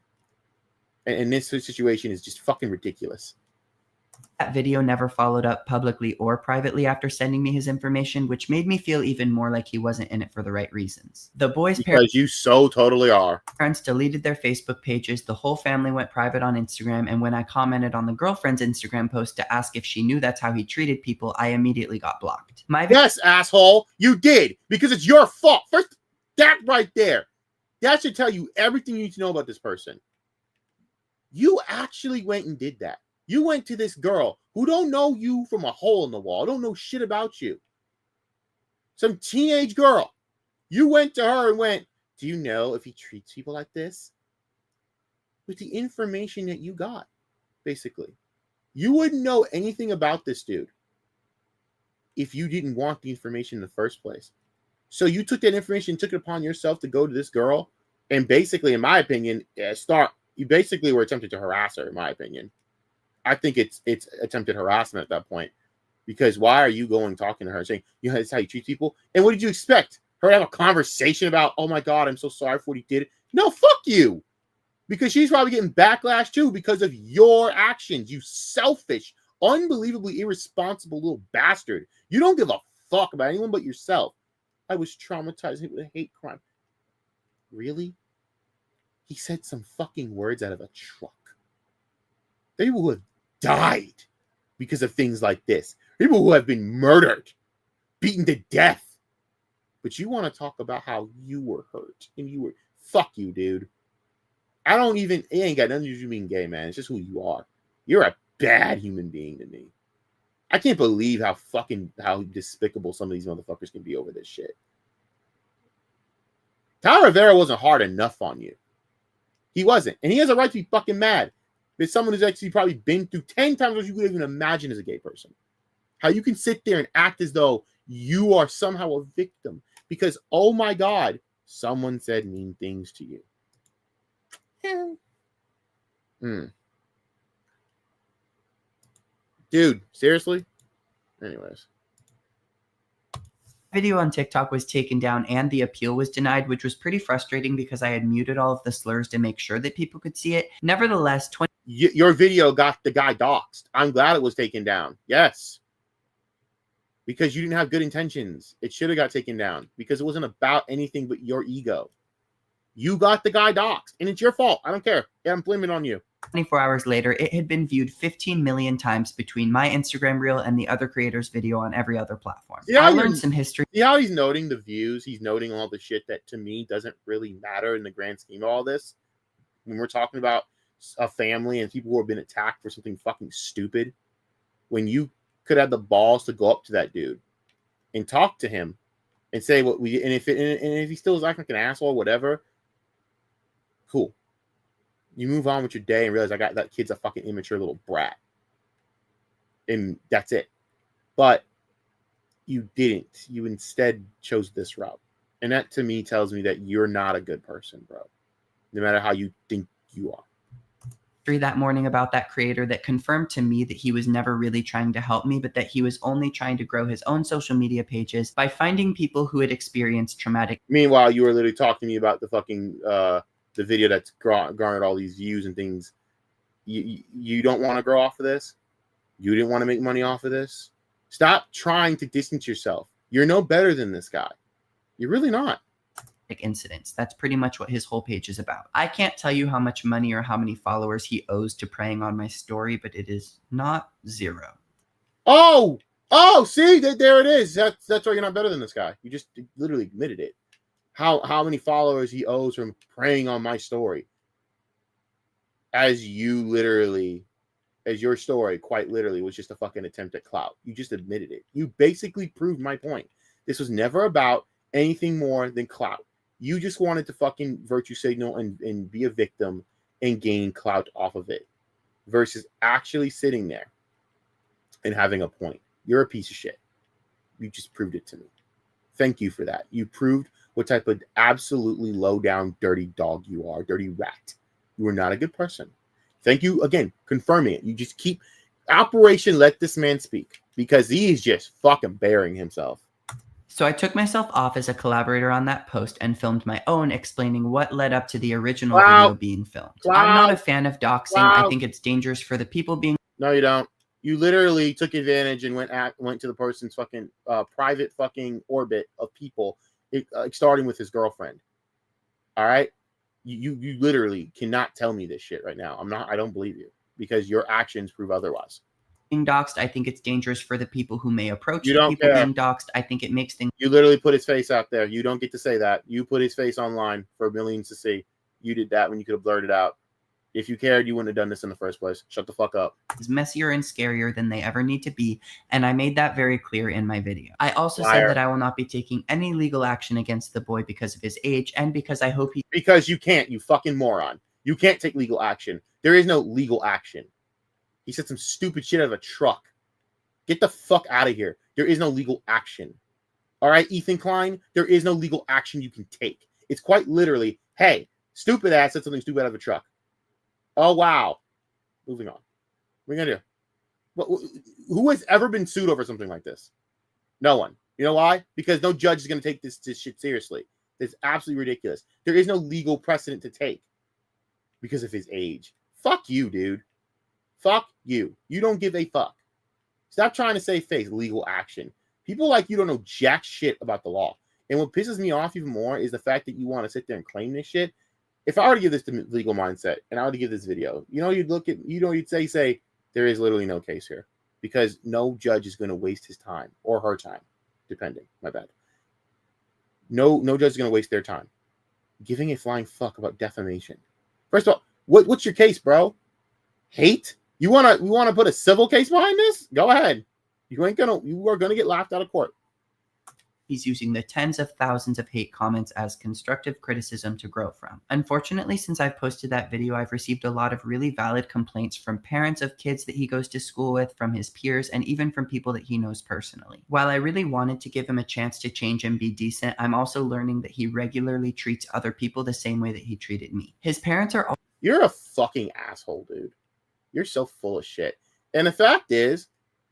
Speaker 2: And this situation is just fucking ridiculous.
Speaker 3: That video never followed up publicly or privately after sending me his information, which made me feel even more like he wasn't in it for the right reasons. The boys'
Speaker 2: Because you so totally are.
Speaker 3: Parents deleted their Facebook pages, the whole family went private on Instagram, and when I commented on the girlfriend's Instagram post to ask if she knew that's how he treated people, I immediately got blocked.
Speaker 2: Yes, asshole, you did, because it's your fault. First, that right there, that should tell you everything you need to know about this person. You actually went and did that. You went to this girl who don't know you from a hole in the wall, don't know shit about you. Some teenage girl. You went to her and went, do you know if he treats people like this? With the information that you got, basically. You wouldn't know anything about this dude if you didn't want the information in the first place. So you took that information, took it upon yourself to go to this girl, and basically, in my opinion, you basically were attempting to harass her, in my opinion. I think it's attempted harassment at that point, because why are you going talking to her and saying, that's how you treat people? And what did you expect? Her to have a conversation about, oh my God, I'm so sorry for what he did. No, fuck you. Because she's probably getting backlash too because of your actions, you selfish, unbelievably irresponsible little bastard. You don't give a fuck about anyone but yourself. I was traumatized with a hate crime. Really? He said some fucking words out of a truck. People who have died because of things like this. People who have been murdered, beaten to death. But you want to talk about how you were hurt and you were, fuck you, dude. It ain't got nothing to do with you being gay, man. It's just who you are. You're a bad human being to me. I can't believe how despicable some of these motherfuckers can be over this shit. Tyler Rivera wasn't hard enough on you. He wasn't. And he has a right to be fucking mad. There's someone who's actually probably been through 10 times what you could even imagine as a gay person. How you can sit there and act as though you are somehow a victim because, oh my God, someone said mean things to you. Dude, seriously? Anyways.
Speaker 3: Video on TikTok was taken down and the appeal was denied, which was pretty frustrating because I had muted all of the slurs to make sure that people could see it. Nevertheless,
Speaker 2: your video got the guy doxxed. I'm glad it was taken down. Yes. Because you didn't have good intentions. It should have got taken down because it wasn't about anything but your ego. You got the guy doxxed and it's your fault. I don't care. Yeah, I'm blaming it on you.
Speaker 3: 24 hours later, it had been viewed 15 million times between my Instagram reel and the other creator's video on every other platform. I learned some history.
Speaker 2: See how he's noting the views? He's noting all the shit that to me doesn't really matter in the grand scheme of all this. When we're talking about a family and people who have been attacked for something fucking stupid. when you could have the balls to go up to that dude and talk to him and say what we and if he still is acting like an asshole or whatever, cool. You move on with your day and realize that kid's a fucking immature little brat. And that's it. But you didn't. You instead chose this route. And that to me tells me that you're not a good person, bro. No matter how you think you are.
Speaker 3: That morning about that creator that confirmed to me that he was never really trying to help me, but that he was only trying to grow his own social media pages by finding people who had experienced traumatic.
Speaker 2: Meanwhile, you were literally talking to me about the fucking the video that's garnered all these views and things. You don't want to grow off of this? You didn't want to make money off of this? Stop trying to distance yourself. You're no better than this guy. You're really not.
Speaker 3: Incidents. That's pretty much what his whole page is about. I can't tell you how much money or how many followers he owes to preying on my story, but it is not zero.
Speaker 2: Oh, see, there it is. That's why you're not better than this guy. You just literally admitted it. How many followers he owes from preying on my story? As your story quite literally was just a fucking attempt at clout. You just admitted it. You basically proved my point. This was never about anything more than clout. You just wanted to fucking virtue signal and be a victim and gain clout off of it versus actually sitting there and having a point. You're a piece of shit. You just proved it to me. Thank you for that. You proved what type of absolutely low down dirty dog you are, dirty rat. You are not a good person. Thank you again, confirming it. You just keep Operation Let This Man Speak because he is just fucking burying himself.
Speaker 3: So I took myself off as a collaborator on that post and filmed my own explaining what led up to the original video being filmed. I'm not a fan of doxing. I think it's dangerous for the people being...
Speaker 2: No, you don't. You literally took advantage and went to the person's fucking private fucking orbit of people, starting with his girlfriend. All right? You literally cannot tell me this shit right now. I don't believe you because your actions prove otherwise.
Speaker 3: Being doxed, I think it's dangerous for the people who may approach
Speaker 2: you
Speaker 3: the
Speaker 2: don't
Speaker 3: people
Speaker 2: care.
Speaker 3: being doxed. I think it makes things...
Speaker 2: You literally put his face out there. You don't get to say that. You put his face online for millions to see. You did that when you could have blurred it out. If you cared, you wouldn't have done this in the first place. Shut the fuck up.
Speaker 3: It's messier and scarier than they ever need to be, and I made that very clear in my video. I also
Speaker 2: Liar.
Speaker 3: said that I will not be taking any legal action against the boy because of his age and because I hope he...
Speaker 2: Because you can't, you fucking moron. You can't take legal action. There is no legal action. He said some stupid shit out of a truck. Get the fuck out of here. There is no legal action. All right, Ethan Klein, there is no legal action you can take. It's quite literally, hey, stupid ass said something stupid out of a truck. Oh, wow. Moving on. What are you going to do? Who has ever been sued over something like this? No one. You know why? Because no judge is going to take this shit seriously. It's absolutely ridiculous. There is no legal precedent to take because of his age. Fuck you, dude. Fuck you. You don't give a fuck. Stop trying to save face. Legal action. People like you don't know jack shit about the law. And what pisses me off even more is the fact that you want to sit there and claim this shit. If I were to give this to legal mindset and I were to give this video, you'd say, there is literally no case here because no judge is going to waste his time or her time, depending. My bad. No judge is going to waste their time giving a flying fuck about defamation. First of all, what's your case, bro? Hate? You want to put a civil case behind this? Go ahead. You are gonna get laughed out of court.
Speaker 3: He's using the tens of thousands of hate comments as constructive criticism to grow from. Unfortunately, since I've posted that video, I've received a lot of really valid complaints from parents of kids that he goes to school with, from his peers, and even from people that he knows personally. While I really wanted to give him a chance to change and be decent, I'm also learning that he regularly treats other people the same way that he treated me. His parents are...
Speaker 2: You're a fucking asshole, dude. You're so full of shit. And the fact is,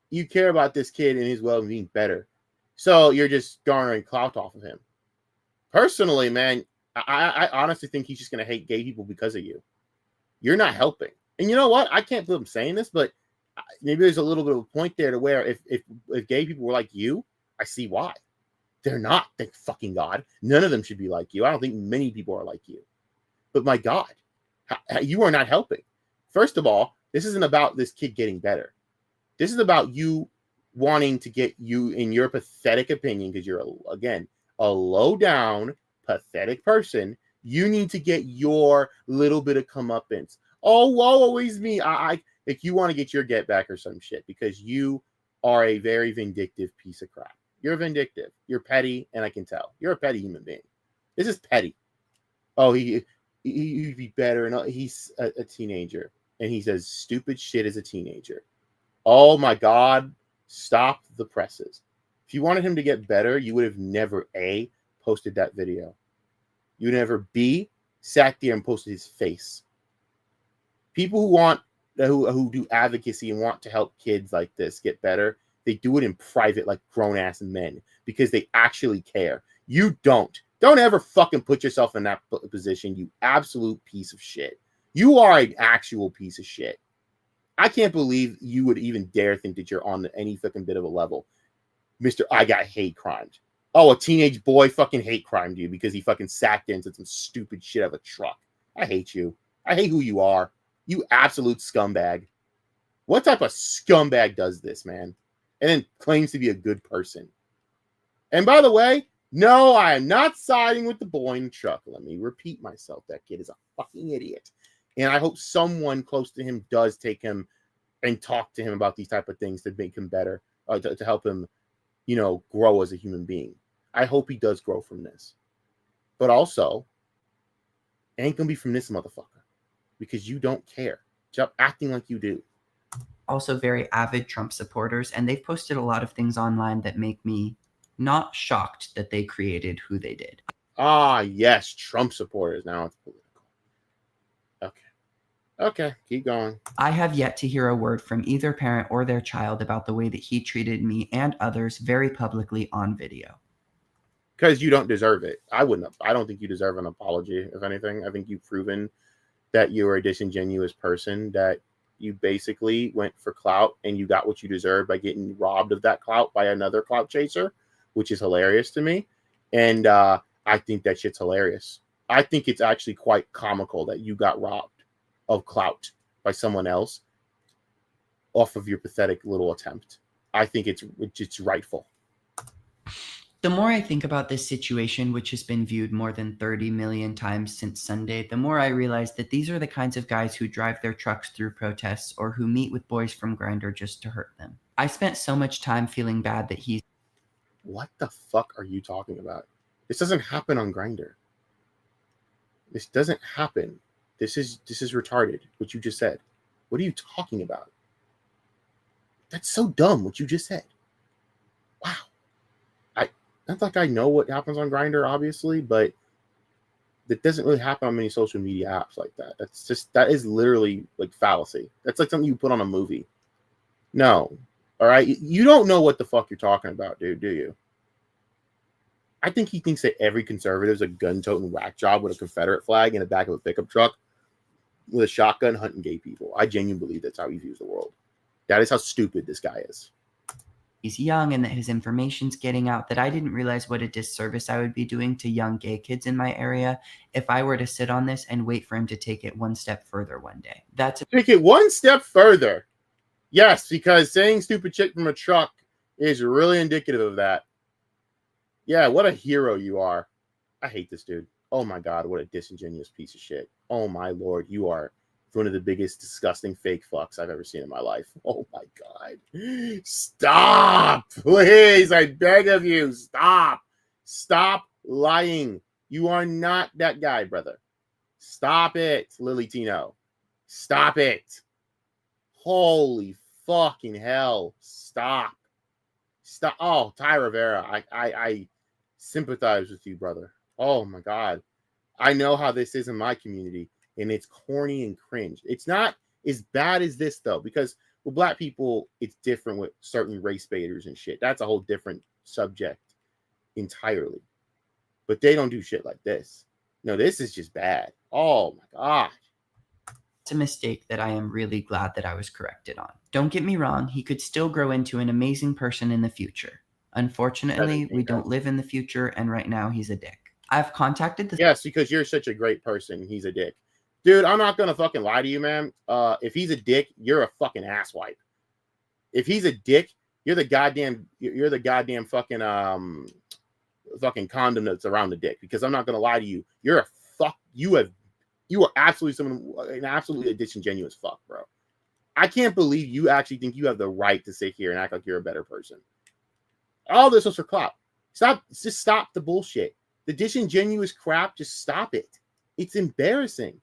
Speaker 2: you care about this kid and his well-being better. So you're just garnering clout off of him. Personally, man, I honestly think he's just going to hate gay people because of you. You're not helping. And you know what? I can't believe I'm saying this, but maybe there's a little bit of a point there to where if gay people were like you, I see why. They're not, thank fucking God. None of them should be like you. I don't think many people are like you. But my God, you are not helping. First of all, this isn't about this kid getting better. This is about you wanting to get you, in your pathetic opinion, because you're, again, a low-down, pathetic person. You need to get your little bit of comeuppance. Oh, woe is me. Like you want to get your get back or some shit because you are a very vindictive piece of crap. You're vindictive. You're petty, and I can tell. You're a petty human being. This is petty. Oh, he'd be better. And he's a teenager, and he says stupid shit as a teenager. Oh my God. Stop the presses. If you wanted him to get better, you would have never A, posted that video. You never B, sat there and posted his face. People who do advocacy and want to help kids like this get better, they do it in private like grown-ass men because they actually care. You don't. Don't ever fucking put yourself in that position, you absolute piece of shit. You are an actual piece of shit. I can't believe you would even dare think that you're on any fucking bit of a level. Mr. I got hate crimed. Oh, a teenage boy fucking hate crimed you because he fucking sat there and said some stupid shit out of a truck. I hate you. I hate who you are. You absolute scumbag. What type of scumbag does this, man? And then claims to be a good person. And by the way, no, I am not siding with the boy in the truck. Let me repeat myself. That kid is a fucking idiot. And I hope someone close to him does take him and talk to him about these type of things to make him better, to help him, grow as a human being. I hope he does grow from this. But also, it ain't going to be from this motherfucker because you don't care. Stop acting like you do.
Speaker 3: Also very avid Trump supporters, and they've posted a lot of things online that make me not shocked that they created who they did.
Speaker 2: Ah, yes, Trump supporters. Now it's political. Okay, keep going.
Speaker 3: I have yet to hear a word from either parent or their child about the way that he treated me and others very publicly on video.
Speaker 2: Because you don't deserve it. I don't think you deserve an apology, if anything. I think you've proven that you're a disingenuous person, that you basically went for clout and you got what you deserved by getting robbed of that clout by another clout chaser, which is hilarious to me. And I think that shit's hilarious. I think it's actually quite comical that you got robbed of clout by someone else off of your pathetic little attempt. I think it's rightful.
Speaker 3: The more I think about this situation, which has been viewed more than 30 million times since Sunday, the more I realize that these are the kinds of guys who drive their trucks through protests or who meet with boys from Grindr just to hurt them. I spent so much time feeling bad that he's...
Speaker 2: What the fuck are you talking about? This doesn't happen on Grindr. This doesn't happen. This is retarded, what you just said. What are you talking about? That's so dumb, what you just said. Wow. Not like I know what happens on Grindr, obviously, but that doesn't really happen on many social media apps like that. That is literally like fallacy. That's like something you put on a movie. No. All right? You don't know what the fuck you're talking about, dude, do you? I think he thinks that every conservative is a gun-toting whack job with a Confederate flag in the back of a pickup truck with a shotgun hunting gay people. I genuinely believe that's how he views the world. That is how stupid this guy is.
Speaker 3: He's young and that his information's getting out, that I didn't realize what a disservice I would be doing to young gay kids in my area if I were to sit on this and wait for him to take it one step further one day.
Speaker 2: Take it one step further. Yes, because saying stupid shit from a truck is really indicative of that. Yeah, what a hero you are. I hate this dude. Oh my God, what a disingenuous piece of shit. Oh my Lord, you are one of the biggest disgusting fake fucks I've ever seen in my life. Oh my God. Stop, please. I beg of you. Stop. Stop lying. You are not that guy, brother. Stop it, Lily Tino. Stop it. Holy fucking hell. Stop. Stop. Oh, Ty Rivera. I sympathize with you, brother. Oh my God. I know how this is in my community, and it's corny and cringe. It's not as bad as this, though, because with black people, it's different with certain race baiters and shit. That's a whole different subject entirely. But they don't do shit like this. No, this is just bad. Oh my God.
Speaker 3: It's a mistake that I am really glad that I was corrected on. Don't get me wrong, he could still grow into an amazing person in the future. Unfortunately, we don't live in the future, and right now he's a dick. I've contacted the...
Speaker 2: Yes, because you're such a great person. He's a dick. Dude, I'm not going to fucking lie to you, man. If he's a dick, you're a fucking asswipe. If he's a dick, you're the goddamn fucking fucking condom that's around the dick. Because I'm not going to lie to you. You are absolutely absolutely a disingenuous fuck, bro. I can't believe you actually think you have the right to sit here and act like you're a better person. All this was for clout. Just stop the bullshit. The disingenuous crap, just stop it. It's embarrassing.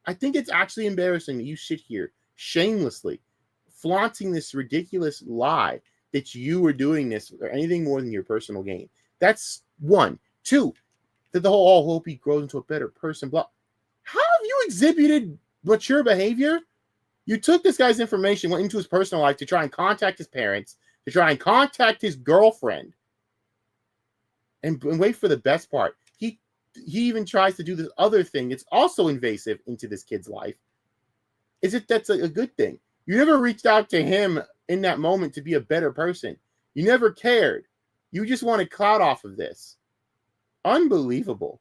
Speaker 2: I think it's actually embarrassing that you sit here shamelessly flaunting this ridiculous lie that you were doing this or anything more than your personal gain. That's one. Two, that the whole hope he grows into a better person. Blah. How have you exhibited mature behavior? You took this guy's information, went into his personal life to try and contact his parents, to try and contact his girlfriend, and wait for the best part. He even tries to do this other thing that's also invasive into this kid's life. That's a good thing? You never reached out to him in that moment to be a better person. You never cared. You just wanted clout off of this. Unbelievable.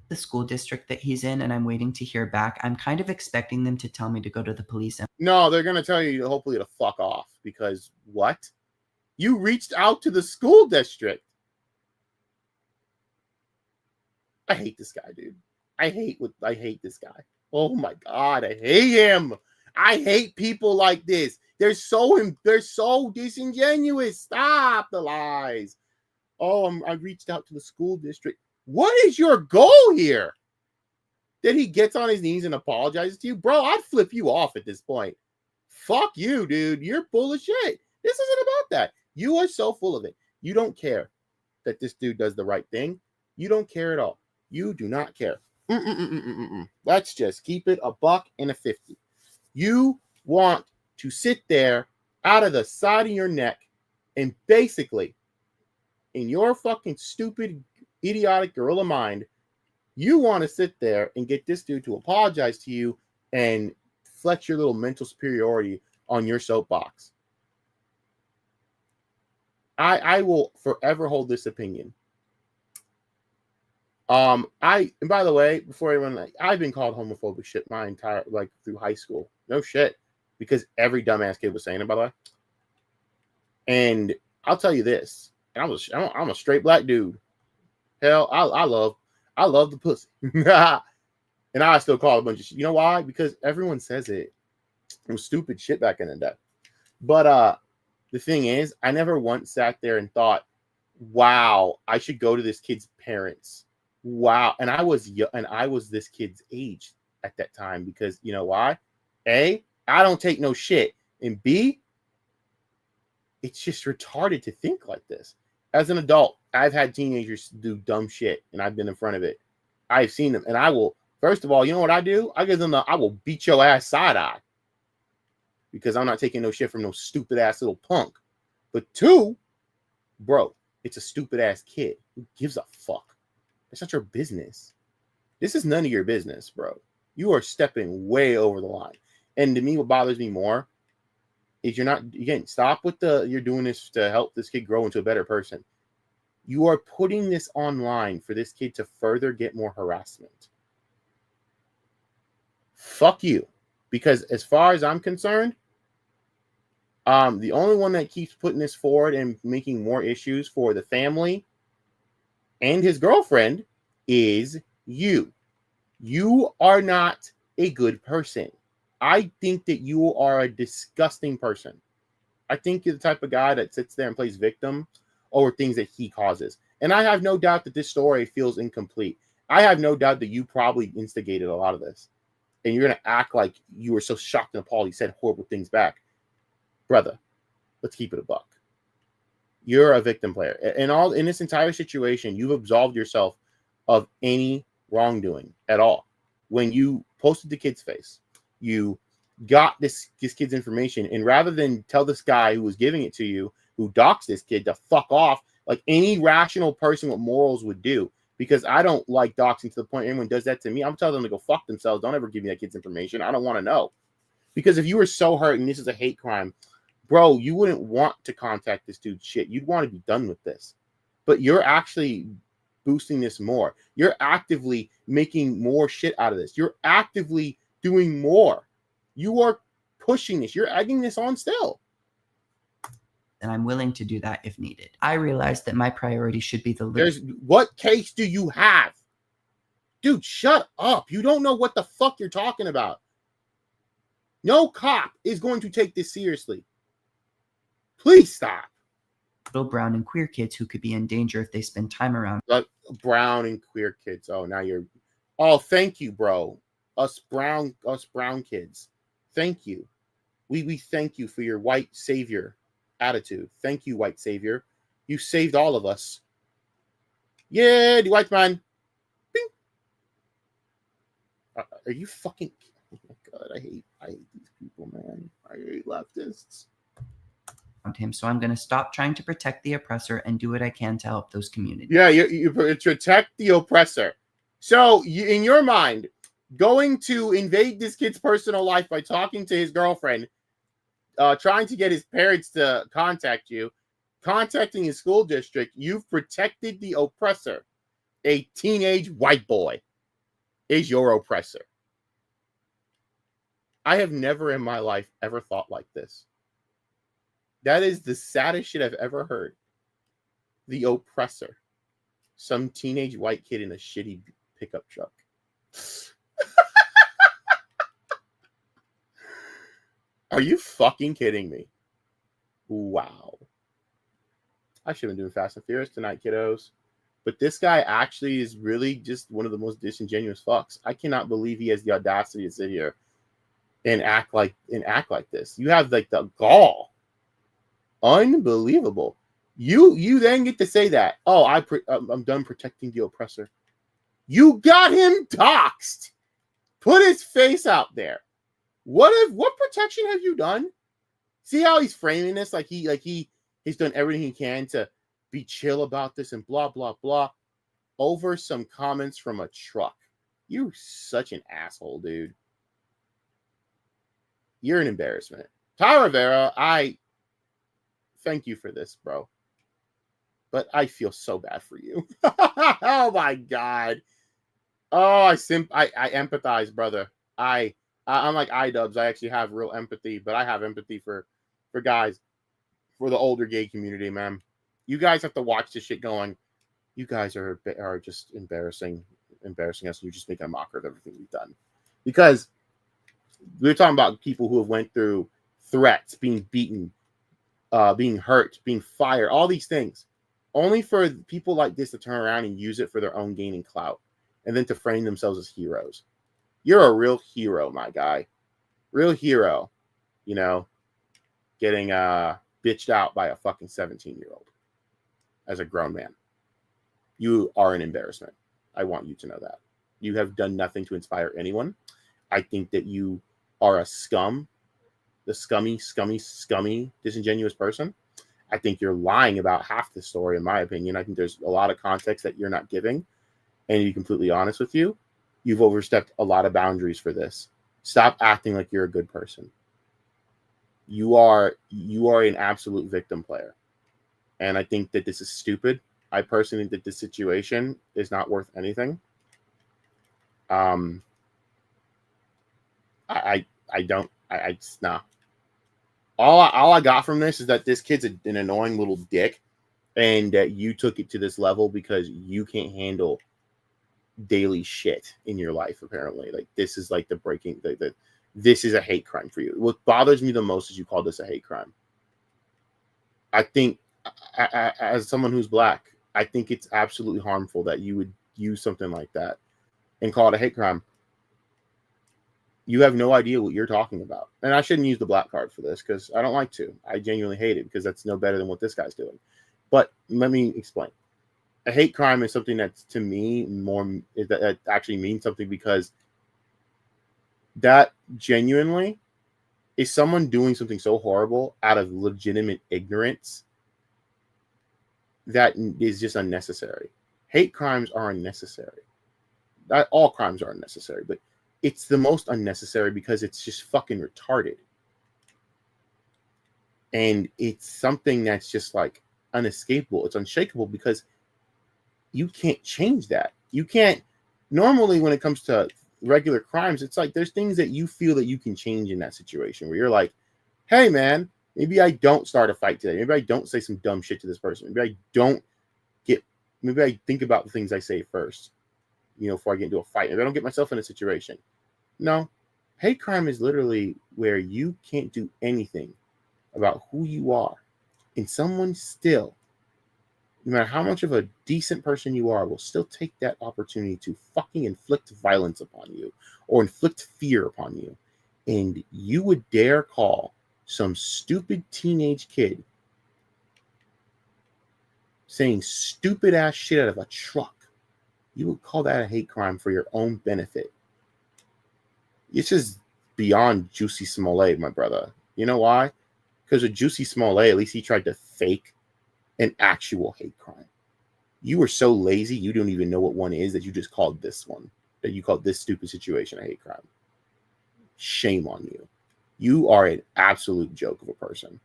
Speaker 3: The school district that he's in, and I'm waiting to hear back. I'm kind of expecting them to tell me to go to the police.
Speaker 2: No, they're going to tell you hopefully to fuck off, because what? You reached out to the school district. I hate this guy, dude. I hate this guy. Oh my God, I hate him. I hate people like this. They're so disingenuous. Stop the lies. Oh, I reached out to the school district. What is your goal here? That he gets on his knees and apologizes to you? Bro, I'd flip you off at this point. Fuck you, dude. You're full of shit. This isn't about that. You are so full of it. You don't care that this dude does the right thing. You don't care at all. You do not care. Let's just keep it a $1.50. You want to sit there out of the side of your neck and basically, in your fucking stupid, idiotic gorilla mind, you want to sit there and get this dude to apologize to you and flex your little mental superiority on your soapbox. I will forever hold this opinion. And by the way, before everyone, I've been called homophobic shit my entire, through high school. No shit. Because every dumbass kid was saying it, by the way. And I'll tell you this. I'm a straight black dude. Hell, I love the pussy. And I still call it a bunch of shit. You know why? Because everyone says it. It was stupid shit back in the day. But the thing is, I never once sat there and thought, wow, I should go to this kid's parents. Wow. And I was this kid's age at that time, because you know why? A, I don't take no shit. And B, it's just retarded to think like this. As an adult, I've had teenagers do dumb shit, and I've been in front of it. I've seen them, and I will, first of all, you know what I do? I will beat your ass side eye, because I'm not taking no shit from no stupid ass little punk. But two, bro, it's a stupid ass kid. Who gives a fuck? It's not your business. This is none of your business, bro. You are stepping way over the line. And to me, what bothers me more is stop with you're doing this to help this kid grow into a better person. You are putting this online for this kid to further get more harassment. Fuck you. Because as far as I'm concerned, the only one that keeps putting this forward and making more issues for the family and his girlfriend is you. You are not a good person. I think that you are a disgusting person. I think you're the type of guy that sits there and plays victim over things that he causes. And I have no doubt that this story feels incomplete. I have no doubt that you probably instigated a lot of this. And you're going to act like you were so shocked and appalled he said horrible things back. Brother, let's keep it a buck. You're a victim player. In this entire situation, you've absolved yourself of any wrongdoing at all. When you posted the kid's face, you got this kid's information, and rather than tell this guy who was giving it to you, who doxed this kid, to fuck off, like any rational person with morals would do, because I don't like doxing to the point anyone does that to me. I'm telling them to go fuck themselves. Don't ever give me that kid's information. I don't want to know. Because if you were so hurt and this is a hate crime, bro, you wouldn't want to contact this dude's shit. You'd want to be done with this. But you're actually boosting this more. You're actively making more shit out of this. You're actively doing more. You are pushing this. You're egging this on still.
Speaker 3: And I'm willing to do that if needed. I realize that my priority should be
Speaker 2: what case do you have? Dude, shut up. You don't know what the fuck you're talking about. No cop is going to take this seriously. Please stop.
Speaker 3: little brown and queer kids who could be in danger if they spend time around
Speaker 2: Brown and queer kids. Oh, now you're. Oh, thank you, bro. Us brown kids. Thank you. We thank you for your white savior attitude. Thank you, white savior. You saved all of us. Yeah, the white man. Bing. Are you fucking? Oh my god, I hate these people, man. I hate leftists.
Speaker 3: him. So I'm going to stop trying to protect the oppressor and do what I can to help those communities.
Speaker 2: Yeah, you protect the oppressor. So in your mind, going to invade this kid's personal life by talking to his girlfriend, trying to get his parents to contact you, contacting his school district, you've protected the oppressor. A teenage white boy is your oppressor. I have never in my life ever thought like this. That is the saddest shit I've ever heard. The oppressor. Some teenage white kid in a shitty pickup truck. Are you fucking kidding me? Wow. I should have been doing Fast and Furious tonight, kiddos. But this guy actually is really just one of the most disingenuous fucks. I cannot believe he has the audacity to sit here and act like this. You have like the gall. Unbelievable. You then get to say that. Oh, I'm done protecting the oppressor. You got him doxxed. Put his face out there. What protection have you done? See how he's framing this like he's done everything he can to be chill about this and blah blah blah over some comments from a truck. You're such an asshole, dude. You're an embarrassment. Ty Rivera, I thank you for this, bro. But I feel so bad for you. Oh my god. Oh, I empathize, brother. I'm like iDubbbz. I actually have real empathy, but I have empathy for guys, for the older gay community, man. You guys have to watch this shit going. You guys are just embarrassing us. You're just making a mockery of everything we've done. Because we're talking about people who have went through threats, being beaten, being hurt, being fired, all these things. Only for people like this to turn around and use it for their own gain and clout. And then to frame themselves as heroes. You're a real hero, my guy. Real hero. You know, getting bitched out by a fucking 17-year-old as a grown man. You are an embarrassment. I want you to know that. You have done nothing to inspire anyone. I think that you are a scum. The scummy, disingenuous person. I think you're lying about half the story, in my opinion. I think there's a lot of context that you're not giving. And to be completely honest with you, you've overstepped a lot of boundaries for this. Stop acting like you're a good person. You are an absolute victim player. And I think that this is stupid. I personally think that this situation is not worth anything. It's not. All I got from this is that this kid's an annoying little dick, and that you took it to this level because you can't handle daily shit in your life. Apparently, like this is like this is a hate crime for you. What bothers me the most is you call this a hate crime. I think, as someone who's black, I think it's absolutely harmful that you would use something like that and call it a hate crime. You have no idea what you're talking about. And I shouldn't use the black card for this because I don't like to. I genuinely hate it because that's no better than what this guy's doing. But let me explain. A hate crime is something that's, to me, that actually means something, because that genuinely is someone doing something so horrible out of legitimate ignorance that is just unnecessary. Hate crimes are unnecessary. All crimes are unnecessary, but it's the most unnecessary because it's just fucking retarded. And it's something that's just like unescapable. It's unshakable because you can't change that. You can't. Normally, when it comes to regular crimes, it's like there's things that you feel that you can change in that situation where you're like, hey, man, maybe I don't start a fight today. Maybe I don't say some dumb shit to this person. Maybe I think about the things I say first, before I get into a fight. Maybe I don't get myself in a situation. No. Hate crime is literally where you can't do anything about who you are, and someone still, no matter how much of a decent person you are, will still take that opportunity to fucking inflict violence upon you or inflict fear upon you. And you would dare call some stupid teenage kid saying stupid ass shit out of a truck. You would call that a hate crime for your own benefit. It's just beyond Juicy Smollett, my brother. You know why? Because with Juicy Smollett, at least he tried to fake an actual hate crime. You were so lazy, you don't even know what one is, that you just called this one, that you called this stupid situation a hate crime. Shame on you. You are an absolute joke of a person.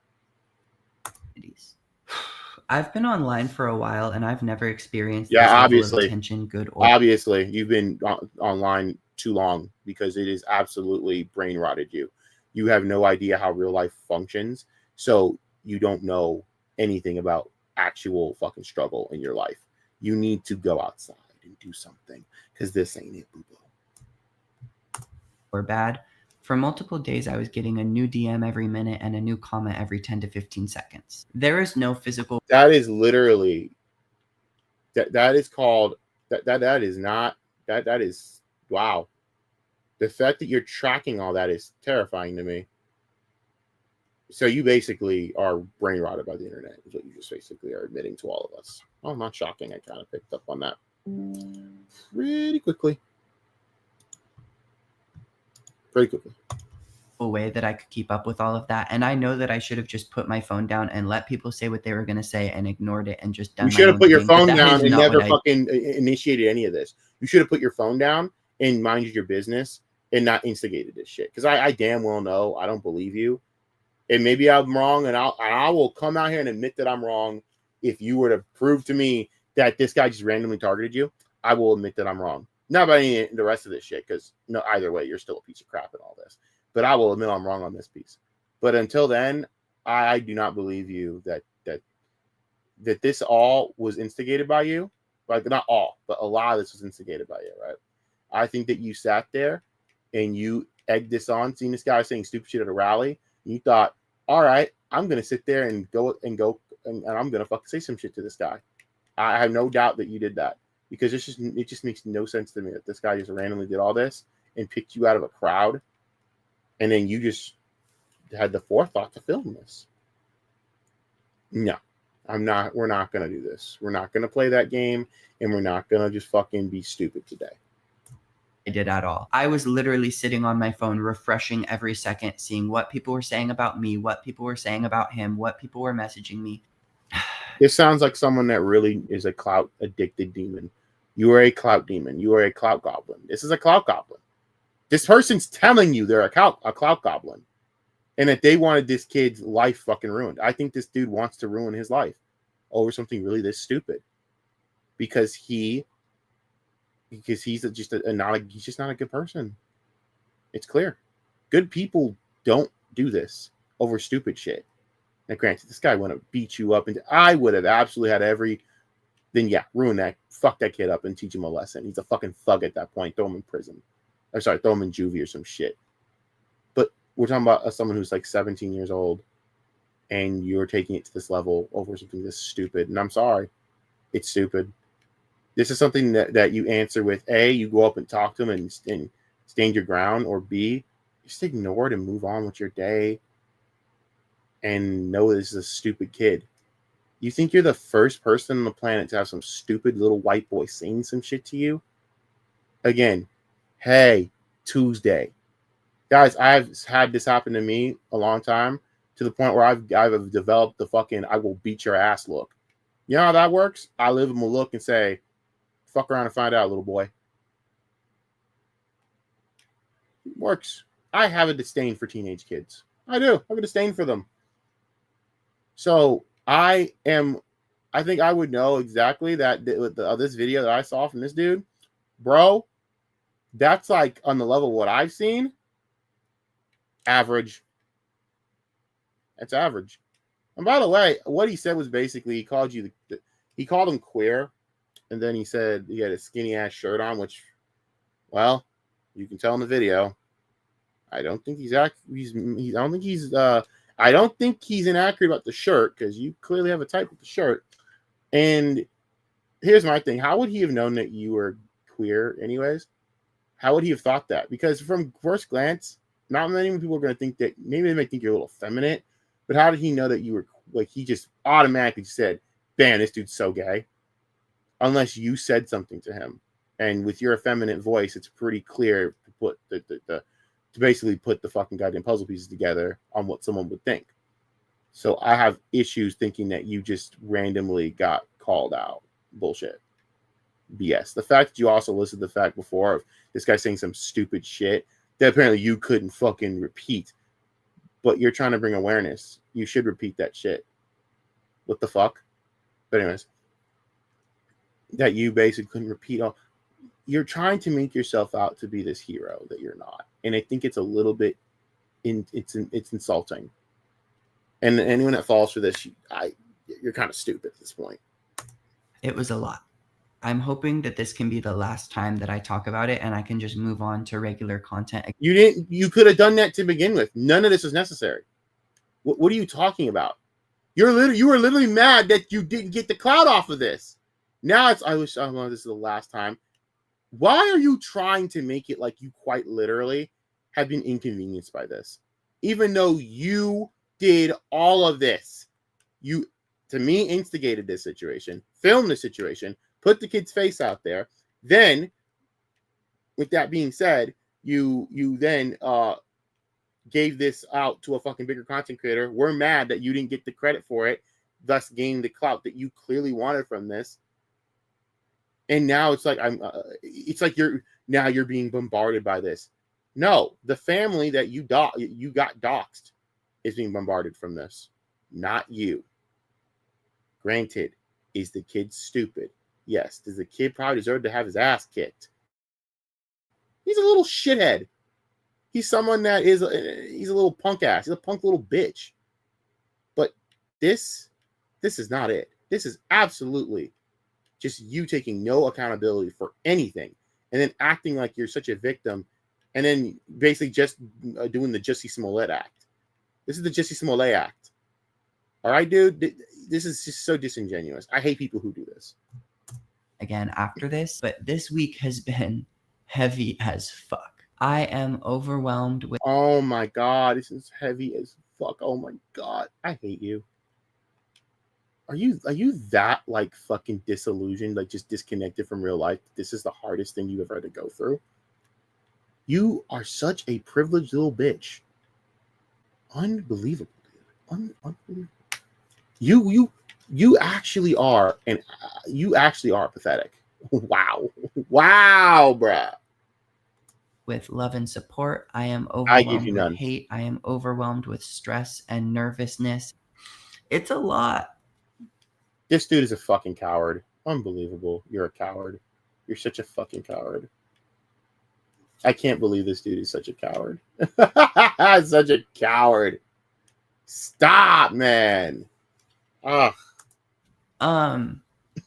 Speaker 3: I've been online for a while, and I've never experienced
Speaker 2: this
Speaker 3: level of attention, good or
Speaker 2: obviously you've been online too long, because it is absolutely brain rotted you. You have no idea how real life functions, so you don't know anything about actual fucking struggle in your life. You need to go outside and do something, because this ain't it, boo-boo.
Speaker 3: Or bad. For multiple days, I was getting a new DM every minute and a new comment every 10 to 15 seconds. There is no physical.
Speaker 2: That is literally, that is called, that is not, that is, wow. The fact that you're tracking all that is terrifying to me. So you basically are brain rotted by the internet, is what you just basically are admitting to all of us. Oh, not shocking. I kind of picked up on that pretty quickly.
Speaker 3: A way that I could keep up with all of that, and I know that I should have just put my phone down and let people say what they were going to say and ignored it and just done.
Speaker 2: You should have put your phone down and never
Speaker 3: fucking
Speaker 2: initiated any of this. You should have put your phone down and minded your business and not instigated this shit. Because I damn well know I don't believe you, and maybe I'm wrong, and I will come out here and admit that I'm wrong. If you were to prove to me that this guy just randomly targeted you, I will admit that I'm wrong. Not about any the rest of this shit, because no, either way, you're still a piece of crap in all this. But I will admit I'm wrong on this piece. But until then, I do not believe you that this all was instigated by you. Like, not all, but a lot of this was instigated by you, right? I think that you sat there and you egged this on, seeing this guy saying stupid shit at a rally. And you thought, all right, I'm going to sit there and go and I'm going to fucking say some shit to this guy. I have no doubt that you did that, because it just makes no sense to me that this guy just randomly did all this and picked you out of a crowd. And then you just had the forethought to film this. No, we're not going to do this. We're not going to play that game, and we're not going to just fucking be stupid today.
Speaker 3: I did at all. I was literally sitting on my phone, refreshing every second, seeing what people were saying about me, what people were saying about him, what people were messaging me.
Speaker 2: This sounds like someone that really is a clout addicted demon. You are a clout demon. You are a clout goblin. This is a clout goblin. This person's telling you they're a clout goblin, and that they wanted this kid's life fucking ruined. I think this dude wants to ruin his life over something really this stupid, because he's just not a good person. It's clear. Good people don't do this over stupid shit. Now, granted, this guy want to beat you up, and I would have absolutely had ruin that, fuck that kid up and teach him a lesson. He's a fucking thug at that point. Throw him in prison. Or sorry, throw him in juvie or some shit. But we're talking about someone who's like 17 years old, and you're taking it to this level over something this stupid. And I'm sorry, it's stupid. This is something that you answer with A, you go up and talk to him and stand your ground, or B, just ignore it and move on with your day and know this is a stupid kid. You think you're the first person on the planet to have some stupid little white boy saying some shit to you? Again, hey, Tuesday. Guys, I've had this happen to me a long time, to the point where I've developed the fucking I will beat your ass look. You know how that works? I live him a look and say, fuck around and find out, little boy. It works. I have a disdain for teenage kids. I do. I have a disdain for them. So I think I would know exactly that with this video that I saw from this dude, bro, that's like on the level of what I've seen. Average. That's average. And by the way, what he said was basically he called him queer, and then he said he had a skinny ass shirt on, which, well, you can tell in the video, I don't think I don't think he's inaccurate about the shirt, because you clearly have a type with the shirt. And here's my thing: how would he have known that you were queer, anyways? How would he have thought that? Because from first glance, not many people are going to think that. Maybe they might think you're a little effeminate, but how did he know that you were like? He just automatically said, "Damn, this dude's so gay." Unless you said something to him, and with your effeminate voice, it's pretty clear to put to basically put the fucking goddamn puzzle pieces together on what someone would think. So I have issues thinking that you just randomly got called out. Bullshit. BS. The fact that you also listed the fact before of this guy saying some stupid shit that apparently you couldn't fucking repeat, but you're trying to bring awareness. You should repeat that shit. What the fuck? But anyways, that you basically couldn't repeat all. You're trying to make yourself out to be this hero that you're not, and I think it's a little bit it's insulting. And anyone that falls for this, you're kind of stupid at this point.
Speaker 3: It was a lot. I'm hoping that this can be the last time that I talk about it, and I can just move on to regular content.
Speaker 2: You could have done that to begin with. None of this was necessary. What are you talking about? You were literally mad that you didn't get the clout off of this. Now this is the last time. Why are you trying to make it like you quite literally have been inconvenienced by this? Even though you did all of this. You, to me, instigated this situation, filmed the situation, put the kid's face out there. Then, with that being said, you then gave this out to a fucking bigger content creator. We're mad that you didn't get the credit for it, thus gaining the clout that you clearly wanted from this. And now it's like you're being bombarded by this. No, the family that you got doxxed is being bombarded from this, not you. Granted, is the kid stupid? Yes. Does the kid probably deserve to have his ass kicked? He's a little shithead. He's someone that he's a little punk ass. He's a punk little bitch. But this is not it. This is absolutely just you taking no accountability for anything, and then acting like you're such a victim, and then basically just doing the Jussie Smollett act. This is the Jussie Smollett act. All right, dude? This is just so disingenuous. I hate people who do this.
Speaker 3: Again after this, but this week has been heavy as fuck. I am overwhelmed with...
Speaker 2: Oh my God, this is heavy as fuck. Oh my God, I hate you. Are you that like fucking disillusioned, like just disconnected from real life? This is the hardest thing you ever had to go through. You are such a privileged little bitch. Unbelievable, dude. Unbelievable. You actually are, and you actually are pathetic. Wow, bruh.
Speaker 3: With love and support, I am overwhelmed
Speaker 2: none.
Speaker 3: with hate. I am overwhelmed with stress and nervousness. It's a lot.
Speaker 2: This dude is a fucking coward. Unbelievable. You're a coward. You're such a fucking coward. I can't believe this dude is such a coward. Such a coward. Stop, man. Ugh.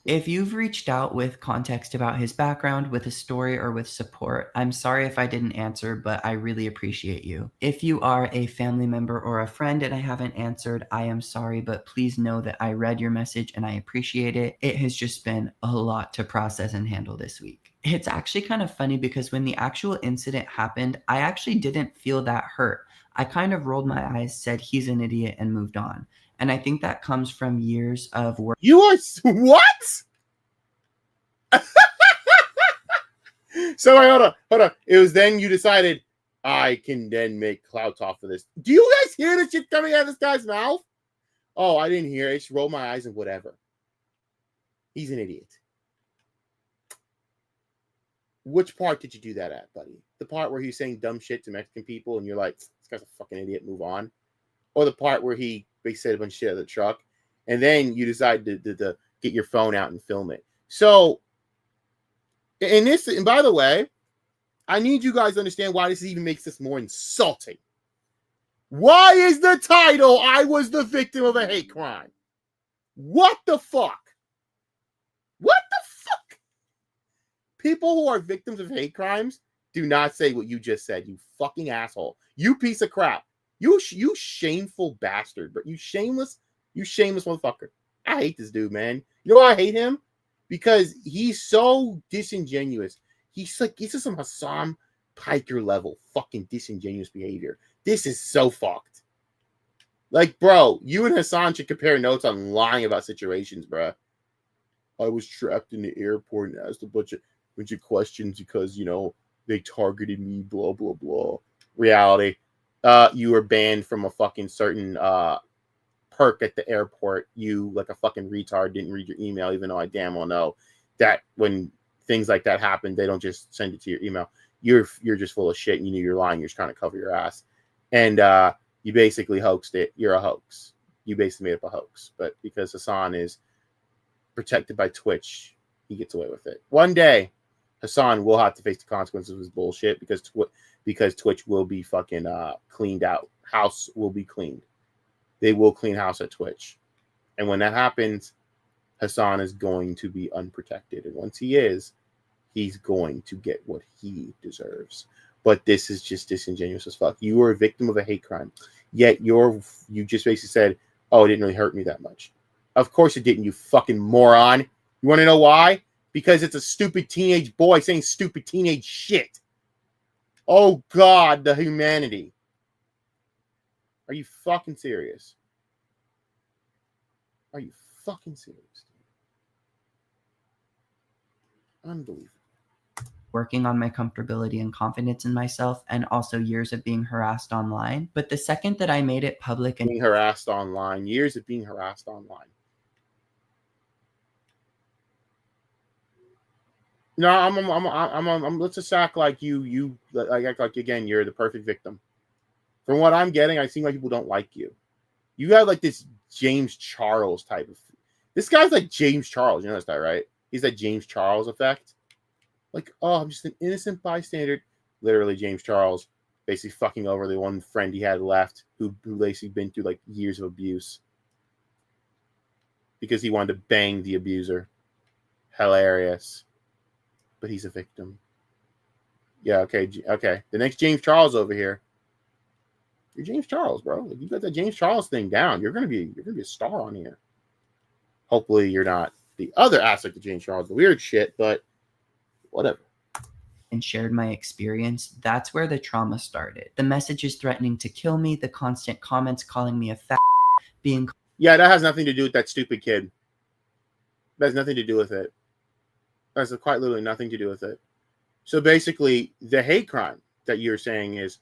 Speaker 3: If you've reached out with context about his background, with his story, or with support, I'm sorry if I didn't answer, but I really appreciate you. If you are a family member or a friend and I haven't answered, I am sorry, but please know that I read your message and I appreciate it. It has just been a lot to process and handle this week. It's actually kind of funny because when the actual incident happened, I actually didn't feel that hurt. I kind of rolled my eyes, said he's an idiot, and moved on. And I think that comes from years of work.
Speaker 2: You are what? So wait, hold on. It was then you decided I can then make clout off of this. Do you guys hear the shit coming out of this guy's mouth? Oh, I didn't hear it. I just rolled my eyes and whatever. He's an idiot. Which part did you do that at, buddy? The part where he's saying dumb shit to Mexican people and you're like, this guy's a fucking idiot, move on? Or the part where he said a bunch of shit out of the truck and then you decide to get your phone out and film it? So, and by the way, I need you guys to understand why this even makes this more insulting. Why is the title, I was the victim of a hate crime? What the fuck? What the fuck? People who are victims of hate crimes Do not say what you just said, you fucking asshole. You piece of crap. You shameful bastard. But you shameless motherfucker. I hate this dude, man. You know why I hate him? Because he's so disingenuous. He's just some Hassan Piker level fucking disingenuous behavior. This is so fucked. Like, bro, you and Hassan should compare notes on lying about situations, bro. I was trapped in the airport and asked a bunch of questions because, you know, they targeted me, blah, blah, blah. Reality. You were banned from a fucking certain perk at the airport. You, like a fucking retard, didn't read your email, even though I damn well know that when things like that happen, they don't just send it to your email. You're just full of shit and you knew you're lying. You're just trying to cover your ass. And you basically hoaxed it. You're a hoax. You basically made up a hoax. But because Hassan is protected by Twitch, he gets away with it. One day, Hassan will have to face the consequences of his bullshit because Twitch will be fucking cleaned out. House will be cleaned. They will clean house at Twitch. And when that happens, Hassan is going to be unprotected. And once he is, he's going to get what he deserves. But this is just disingenuous as fuck. You were a victim of a hate crime. Yet you just basically said, oh, it didn't really hurt me that much. Of course it didn't, you fucking moron. You want to know why? Because it's a stupid teenage boy saying stupid teenage shit. Oh, God, the humanity. Are you fucking serious? Are you fucking serious? Unbelievable.
Speaker 3: Working on my comfortability and confidence in myself, and also years of being harassed online. But the second that I made it public and
Speaker 2: being harassed online, years of being harassed online. No, I'm let's just act like you act like again you're the perfect victim. From what I'm getting, I seem like people don't like you. You have like this James Charles type of. This guy's like James Charles. You notice that, right? He's that James Charles effect. Like, oh, I'm just an innocent bystander. Literally, James Charles basically fucking over the one friend he had left who basically been through like years of abuse because he wanted to bang the abuser. Hilarious. But he's a victim. Yeah, okay. The next James Charles over here. You're James Charles, bro. If you got that James Charles thing down, you're gonna be a star on here. Hopefully, you're not the other aspect of James Charles, the weird shit, but whatever.
Speaker 3: And shared my experience, that's where the trauma started. The messages threatening to kill me, the constant comments calling me a fat, being.
Speaker 2: Yeah, that has nothing to do with that stupid kid. That has nothing to do with it. That has quite literally nothing to do with it. So basically, the hate crime that you're saying is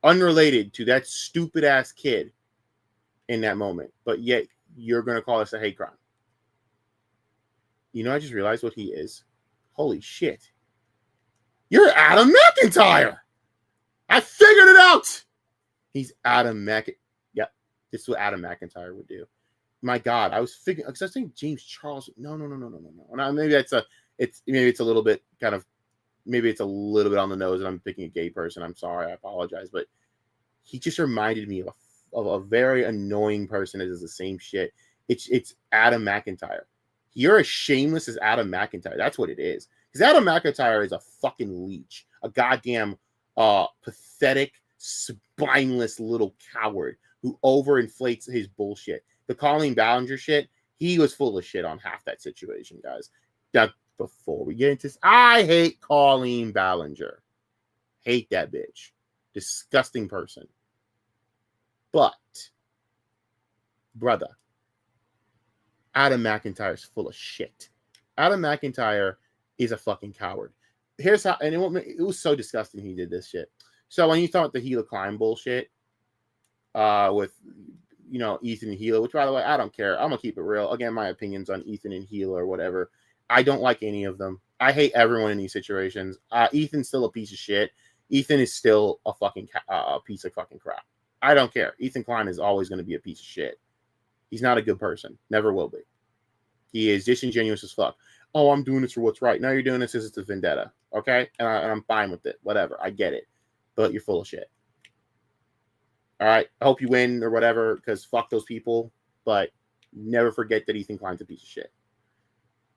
Speaker 2: unrelated to that stupid ass kid in that moment, but yet you're going to call this a hate crime. You know, I just realized what he is. Holy shit. You're Adam McIntyre. I figured it out. He's Adam McIntyre. Yep. This is what Adam McIntyre would do. My God. I was figuring, because I was thinking James Charles. No. Now, maybe it's a little bit kind of, maybe it's a little bit on the nose and I'm picking a gay person. I'm sorry. I apologize. But he just reminded me of a very annoying person that does the same shit. It's Adam McIntyre. You're as shameless as Adam McIntyre. That's what it is. Because Adam McIntyre is a fucking leech. A goddamn pathetic, spineless little coward who overinflates his bullshit. The Colleen Ballinger shit, he was full of shit on half that situation, guys. Now, before we get into this, I hate Colleen Ballinger. Hate that bitch. Disgusting person. But, brother, Adam McIntyre is full of shit. Adam McIntyre is a fucking coward. Here's how, and it was so disgusting he did this shit. So when you thought the Gila Klein bullshit, with, you know, Ethan and Gila, which by the way, I don't care. I'm gonna keep it real. Again, my opinions on Ethan and Gila or whatever. I don't like any of them. I hate everyone in these situations. Ethan's still a piece of shit. Ethan is still a fucking piece of fucking crap. I don't care. Ethan Klein is always going to be a piece of shit. He's not a good person. Never will be. He is disingenuous as fuck. Oh, I'm doing this for what's right. No, you're doing this because it's a vendetta. Okay? And I'm fine with it. Whatever. I get it. But you're full of shit. All right? I hope you win or whatever because fuck those people. But never forget that Ethan Klein's a piece of shit.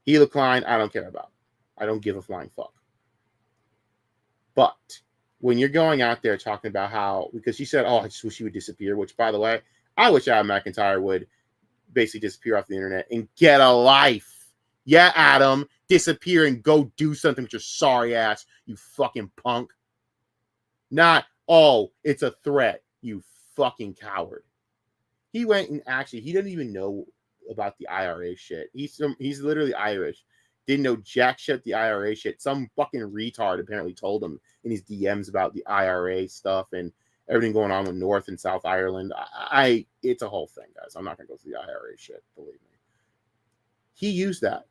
Speaker 2: Gila Klein, I don't care about. I don't give a flying fuck. But when you're going out there talking about how, because she said, oh, I just wish he would disappear, which, by the way, I wish Adam McIntyre would basically disappear off the internet and get a life. Yeah, Adam, disappear and go do something with your sorry ass, you fucking punk. Not, oh, it's a threat, you fucking coward. He went and actually, he didn't even know about the IRA shit. He's literally Irish. Didn't know jack shit the IRA shit. Some fucking retard apparently told him in his DMs about the IRA stuff and everything going on with North and South Ireland. It's a whole thing, guys. I'm not gonna go through the IRA shit, believe me. He used that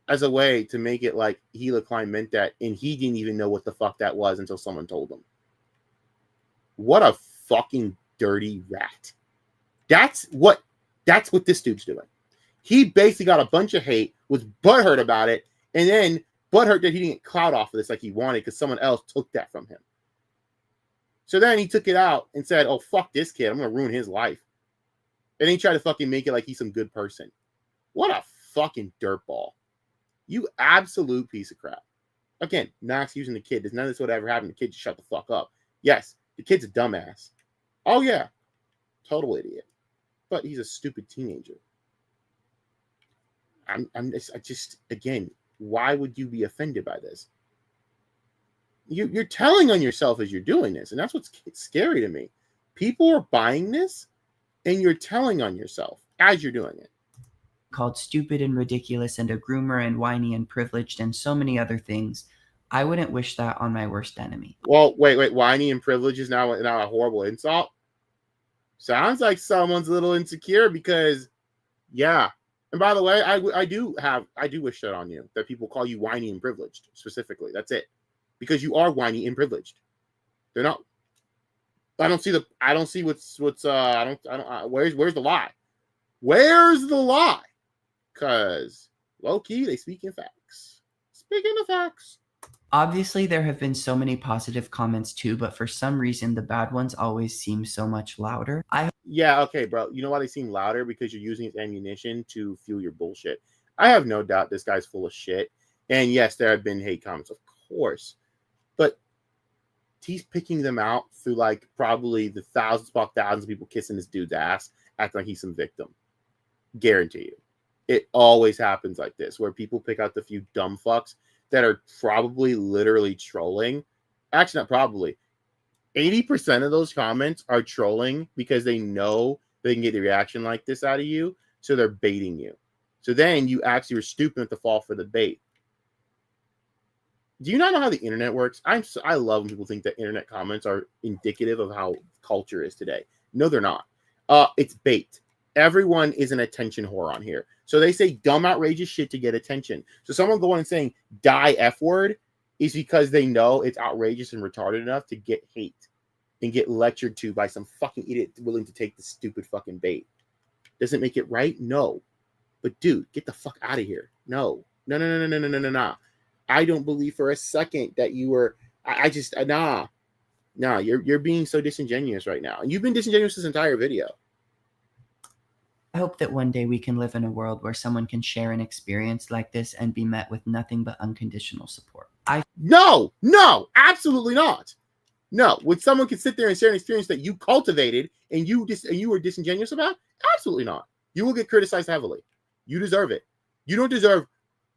Speaker 2: as a way to make it like Gila Klein meant that, and he didn't even know what the fuck that was until someone told him. What a fucking dirty rat. That's what this dude's doing. He basically got a bunch of hate, was butthurt about it, and then butthurt that he didn't get clout off of this like he wanted because someone else took that from him. So then he took it out and said, oh, fuck this kid. I'm going to ruin his life. And then he tried to fucking make it like he's some good person. What a fucking dirtball. You absolute piece of crap. Again, not excusing the kid. There's none of this would ever happen. The kid just shut the fuck up. Yes, the kid's a dumbass. Oh, yeah. Total idiot. But he's a stupid teenager. I just, again, why would you be offended by this? You're telling on yourself as you're doing this, and that's what's scary to me. People are buying this, and you're telling on yourself as you're doing it.
Speaker 3: Called stupid and ridiculous and a groomer and whiny and privileged and so many other things. I wouldn't wish that on my worst enemy.
Speaker 2: Well, wait, whiny and privileged is now a horrible insult? Sounds like someone's a little insecure because, yeah. And by the way, I do wish that on you, that people call you whiny and privileged specifically. That's it. Because you are whiny and privileged. They're not. I don't see what's where's the lie? Where's the lie? Because low key, they speak in facts. Speaking of facts.
Speaker 3: Obviously, there have been so many positive comments too, but for some reason, the bad ones always seem so much louder.
Speaker 2: Yeah, okay, bro. You know why they seem louder? Because you're using it as ammunition to fuel your bullshit. I have no doubt this guy's full of shit. And yes, there have been hate comments, of course. But he's picking them out through like probably the thousands of people kissing this dude's ass, acting like he's some victim. Guarantee you. It always happens like this, where people pick out the few dumb fucks that are probably literally trolling. Actually, not probably. 80% of those comments are trolling because they know they can get a reaction like this out of you, so they're baiting you. So then you actually were stupid enough to fall for the bait. Do you not know how the internet works? I love when people think that internet comments are indicative of how culture is today. No, they're not. It's bait. Everyone is an attention whore on here. So they say dumb, outrageous shit to get attention. So someone going and saying die F word is because they know it's outrageous and retarded enough to get hate and get lectured to by some fucking idiot willing to take the stupid fucking bait. Does it make it right? No. But dude, get the fuck out of here. No. No. I don't believe for a second that you were. Nah. You're being so disingenuous right now, and you've been disingenuous this entire video.
Speaker 3: I hope that one day we can live in a world where someone can share an experience like this and be met with nothing but unconditional support.
Speaker 2: No, absolutely not. No, when someone can sit there and share an experience that you cultivated and you were disingenuous about, absolutely not. You will get criticized heavily. You deserve it. You don't deserve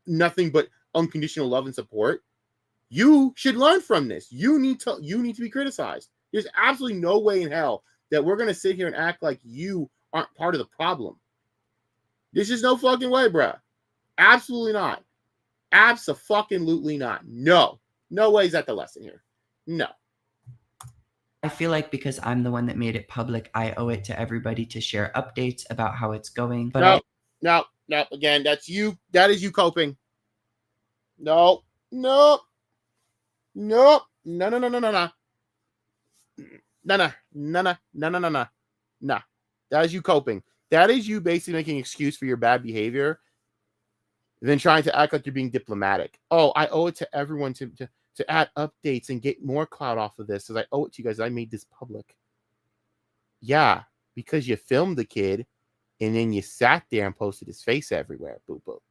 Speaker 2: nothing but unconditional love and support. You should learn from this. You need to be criticized. There's absolutely no way in hell that we're gonna sit here and act like you aren't part of the problem. There's just no fucking way, bruh. Absolutely not. Abso-fucking-lutely not. No way is that the lesson here. No.
Speaker 3: I feel like because I'm the one that made it public, I owe it to everybody to share updates about how it's going. But
Speaker 2: no. Again, that's you. That is you coping. No. That is you coping. That is you basically making an excuse for your bad behavior, then trying to act like you're being diplomatic. Oh, I owe it to everyone to add updates and get more clout off of this, because I owe it to you guys. I made this public. Yeah, because you filmed the kid, and then you sat there and posted his face everywhere, boo-boo,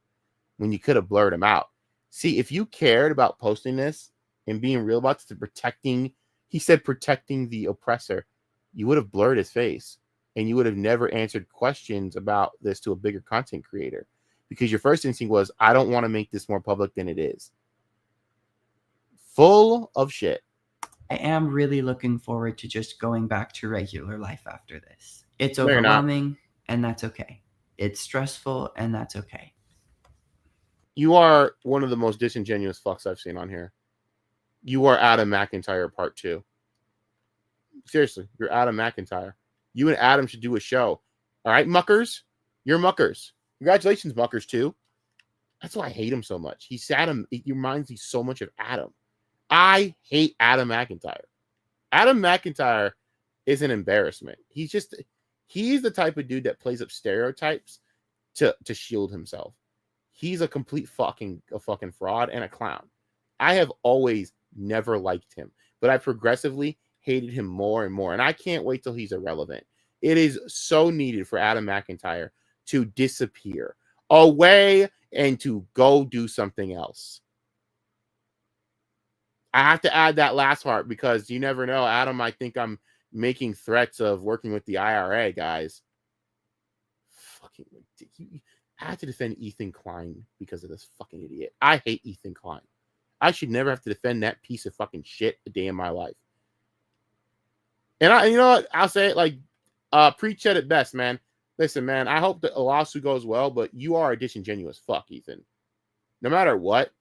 Speaker 2: when you could have blurred him out. See, if you cared about posting this and being real about this, protecting, he said protecting the oppressor, you would have blurred his face and you would have never answered questions about this to a bigger content creator because your first instinct was, I don't want to make this more public than it is. Full of shit.
Speaker 3: I am really looking forward to just going back to regular life after this. It's
Speaker 2: No, you're not.
Speaker 3: overwhelming, and that's okay. It's stressful, and that's okay.
Speaker 2: You are one of the most disingenuous fucks I've seen on here. You are Adam McIntyre part 2. Seriously, you're Adam McIntyre. You and Adam should do a show. All right, muckers? You're muckers. Congratulations, muckers, too. That's why I hate him so much. He's Adam. He reminds me so much of Adam. I hate Adam McIntyre. Adam McIntyre is an embarrassment. He's the type of dude that plays up stereotypes to shield himself. He's a complete fucking fraud and a clown. I have always never liked him, but I progressively hated him more and more. And I can't wait till he's irrelevant. It is so needed for Adam McIntyre to disappear away and to go do something else. I have to add that last part because you never know. Adam might think I'm making threats of working with the IRA, guys. Fucking ridiculous. I had to defend Ethan Klein because of this fucking idiot. I hate Ethan Klein. I should never have to defend that piece of fucking shit a day in my life. And you know what? I'll say it like Preach said it best, man. Listen, man, I hope that a lawsuit goes well, but you are a disingenuous fuck, Ethan. No matter what,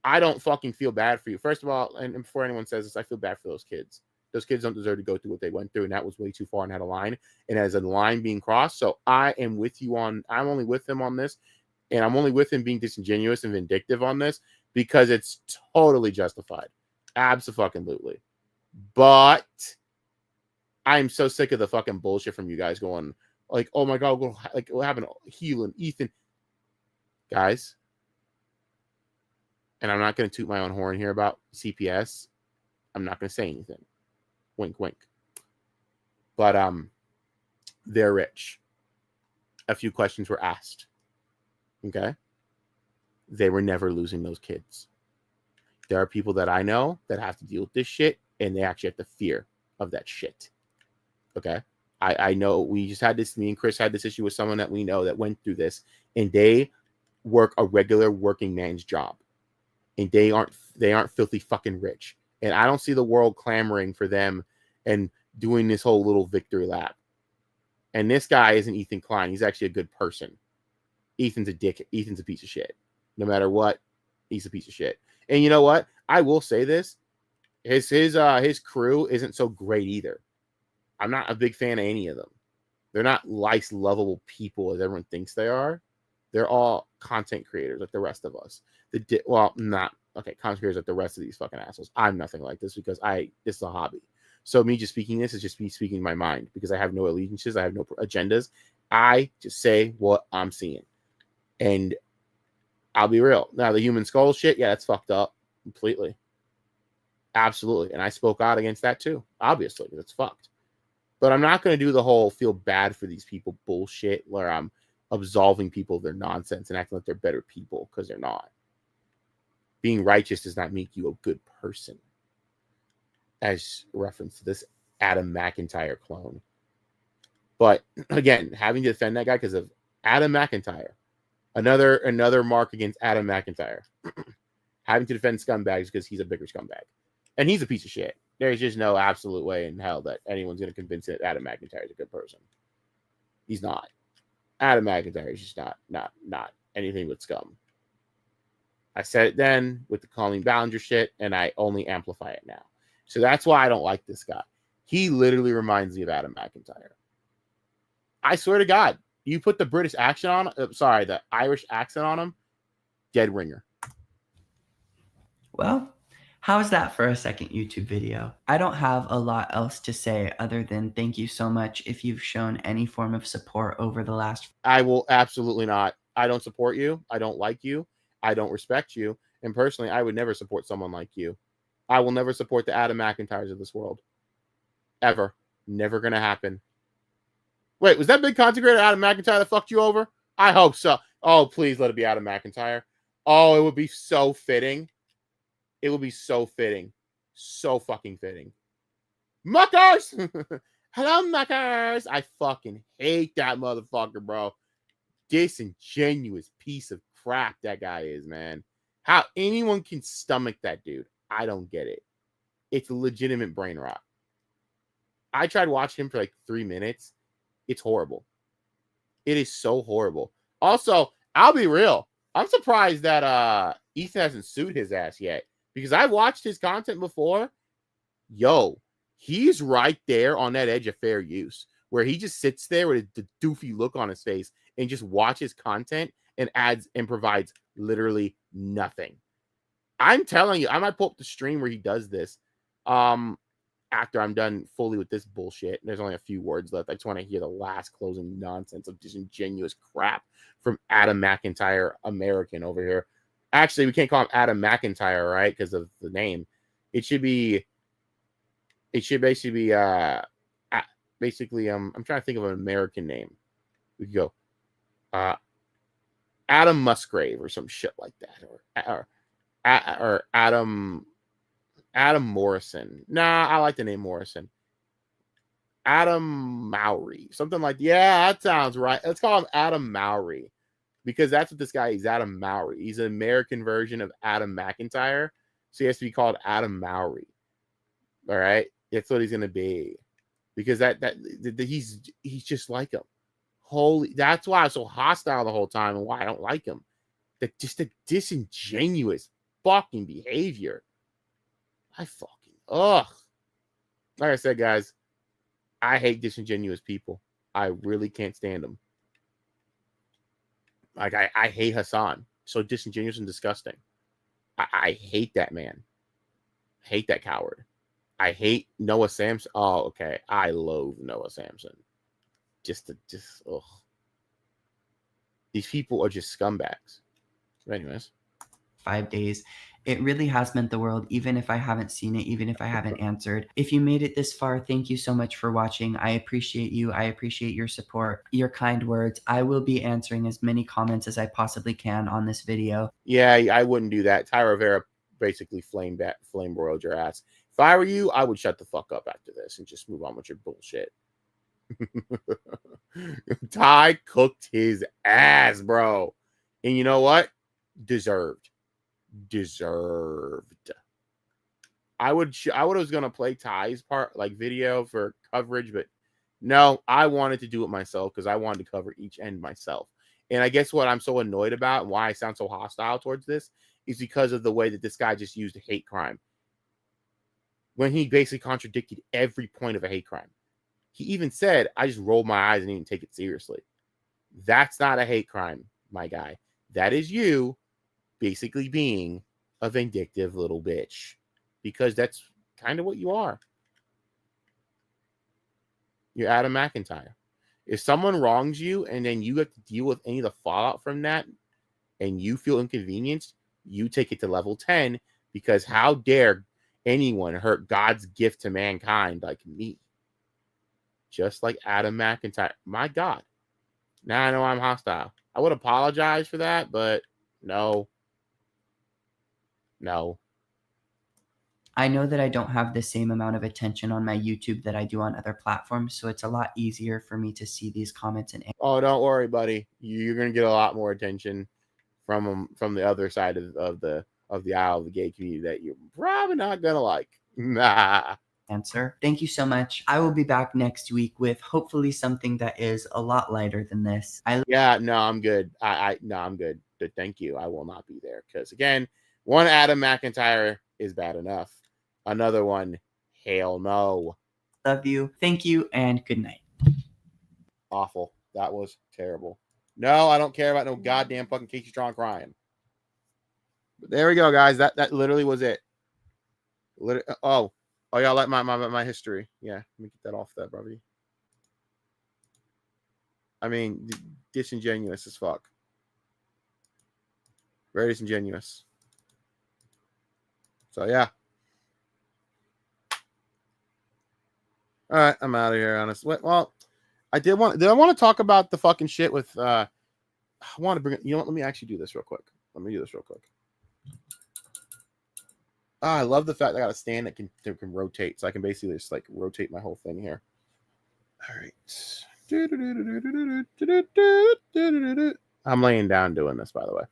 Speaker 2: I don't fucking feel bad for you. First of all, and before anyone says this, I feel bad for those kids. Those kids don't deserve to go through what they went through, and that was way too far and had a line. And as a line being crossed, so I am with you on. I'm only with him on this, and I'm only with him being disingenuous and vindictive on this because it's totally justified, absolutely. But I'm so sick of the fucking bullshit from you guys going like, "Oh my god, like what happened to Healing Ethan?" Guys, and I'm not going to toot my own horn here about CPS. I'm not going to say anything. Wink, wink. But they're rich. A few questions were asked. Okay? They were never losing those kids. There are people that I know that have to deal with this shit, and they actually have the fear of that shit. Okay? I know we just had this, me and Chris had this issue with someone that we know that went through this, and they work a regular working man's job. And they aren't filthy fucking rich. And I don't see the world clamoring for them and doing this whole little victory lap. And this guy isn't Ethan Klein. He's actually a good person. Ethan's a dick. Ethan's a piece of shit. No matter what, he's a piece of shit. And you know what? I will say this. His crew isn't so great either. I'm not a big fan of any of them. They're not nice, lovable people as everyone thinks they are. They're all content creators like the rest of us. Content creators like the rest of these fucking assholes. I'm nothing like this because this is a hobby. So me just speaking this is just me speaking my mind because I have no allegiances. I have no agendas. I just say what I'm seeing. And I'll be real. Now, the human skull shit, yeah, that's fucked up completely. Absolutely. And I spoke out against that too, obviously, because it's fucked. But I'm not going to do the whole feel bad for these people bullshit where I'm absolving people of their nonsense and acting like they're better people because they're not. Being righteous does not make you a good person. As reference to this Adam McIntyre clone. But again, having to defend that guy because of Adam McIntyre. Another mark against Adam McIntyre. Having to defend scumbags because he's a bigger scumbag. And he's a piece of shit. There's just no absolute way in hell that anyone's going to convince that Adam McIntyre is a good person. He's not. Adam McIntyre is just not anything but scum. I said it then with the Colleen Ballinger shit, and I only amplify it now. So that's why I don't like this guy. He literally reminds me of Adam McIntyre. I swear to God, you put the British accent on, the Irish accent on him, dead ringer.
Speaker 3: Well, how's that for a second YouTube video? I don't have a lot else to say other than thank you so much if you've shown any form of support over the last...
Speaker 2: I will absolutely not. I don't support you. I don't like you. I don't respect you. And personally, I would never support someone like you. I will never support the Adam McIntyres of this world. Ever. Never going to happen. Wait, was that big content creator Adam McIntyre that fucked you over? I hope so. Oh, please let it be Adam McIntyre. Oh, it would be so fitting It would be so fitting. So fucking fitting. Muckers! Hello, muckers! I fucking hate that motherfucker, bro. Disingenuous piece of crap that guy is, man. How anyone can stomach that dude, I don't get it. It's a legitimate brain rot. I tried watching him for like 3 minutes. It's horrible. It is so horrible. Also, I'll be real. I'm surprised that Ethan hasn't sued his ass yet. Because I've watched his content before. Yo, he's right there on that edge of fair use. Where he just sits there with a doofy look on his face and just watches content and adds and provides literally nothing. I'm telling you, I might pull up the stream where he does this. After I'm done fully with this bullshit. There's only a few words left. I just want to hear the last closing nonsense of disingenuous crap from Adam McIntyre American over here. Actually, we can't call him Adam McIntyre, right? Because of the name. It should basically be I'm trying to think of an American name. We could go Adam Musgrave or some shit like that. Or Adam Morrison. Nah, I like the name Morrison. Adam Mowry. Something like, yeah, that sounds right. Let's call him Adam Mowry. Because that's what this guy is, Adam Mowry. He's an American version of Adam McIntyre. So he has to be called Adam Mowry. All right? That's what he's going to be. Because he's just like him. That's why I'm so hostile the whole time and why I don't like him. Just the disingenuous fucking behavior. Like I said, guys, I hate disingenuous people. I really can't stand them. Like, I hate Hassan. So disingenuous and disgusting. I hate that man. I hate that coward. I hate Noah Samson. Oh, okay. I loathe Noah Samson. Ugh. These people are just scumbags. But anyways.
Speaker 3: 5 days. It really has meant the world, even if I haven't seen it, even if I haven't answered. If you made it this far, thank you so much for watching. I appreciate you. I appreciate your support, your kind words. I will be answering as many comments as I possibly can on this video.
Speaker 2: Yeah, I wouldn't do that. Ty Rivera basically flame broiled your ass. If I were you, I would shut the fuck up after this and just move on with your bullshit. Ty cooked his ass, bro. And you know what? Deserved. I was gonna play Ty's part like video for coverage, but no, I wanted to do it myself because I wanted to cover each end myself. And I guess what I'm so annoyed about and why I sound so hostile towards this is because of the way that this guy just used hate crime when he basically contradicted every point of a hate crime. He even said, I just rolled my eyes and didn't take it seriously. That's not a hate crime, my guy. That is you basically being a vindictive little bitch, because that's kind of what you are. You're Adam McIntyre. If someone wrongs you and then you have to deal with any of the fallout from that and you feel inconvenienced, you take it to level 10, because how dare anyone hurt God's gift to mankind like me? Just like Adam McIntyre. My God. Now I know I'm hostile. I would apologize for that, but no.
Speaker 3: I know that I don't have the same amount of attention on my YouTube that I do on other platforms, so it's a lot easier for me to see these comments and
Speaker 2: oh, don't worry, buddy. You're gonna get a lot more attention from the other side of the aisle of the gay community that you're probably not gonna like. Nah.
Speaker 3: Answer. Thank you so much. I will be back next week with hopefully something that is a lot lighter than this.
Speaker 2: I'm good. I'm good. But thank you. I will not be there because again, one Adam McIntyre is bad enough. Another one, hell no.
Speaker 3: Love you. Thank you and good night.
Speaker 2: Awful. That was terrible. No, I don't care about no goddamn fucking Casey Strong crying. But there we go, guys. That literally was it. Oh, y'all like my history. Yeah, let me get that off that, brother. I mean, disingenuous as fuck. Very disingenuous. So yeah. All right, I'm out of here. Honestly, well, did I want to talk about the fucking shit with? I want to bring it. You know what? Let me actually do this real quick. I love the fact that I got a stand that can rotate, so I can basically just like rotate my whole thing here. All right. I'm laying down doing this, by the way.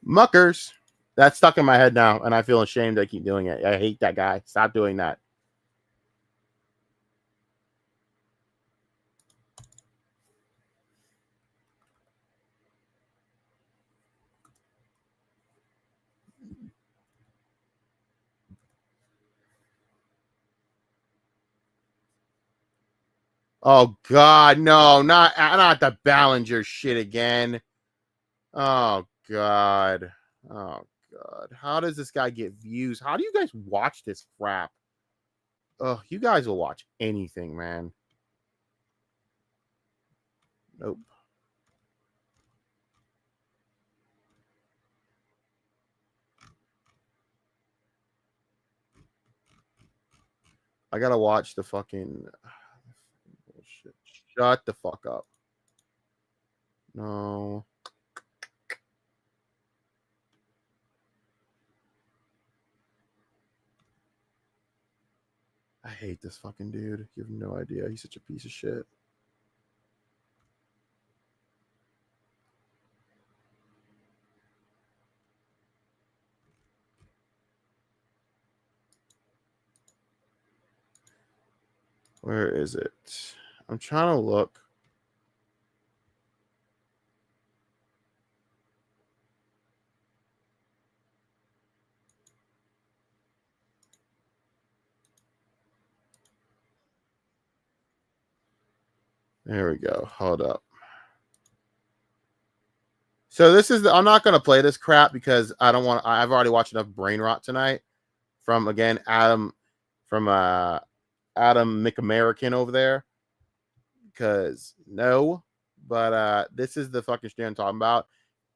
Speaker 2: Muckers. That's stuck in my head now, and I feel ashamed I keep doing it. I hate that guy. Stop doing that. Oh God, no, not the Ballinger shit again. Oh God. Oh God. How does this guy get views? How do you guys watch this crap? Oh, you guys will watch anything, man. Nope. I gotta watch the fucking bullshit. Shut the fuck up. No. I hate this fucking dude. You have no idea. He's such a piece of shit. Where is it? I'm trying to look. There we go. Hold up. So this is I'm not gonna play this crap because I don't want. I've already watched enough brain rot tonight from again Adam McMerican over there. Because no, but this is the fucking shit I'm talking about.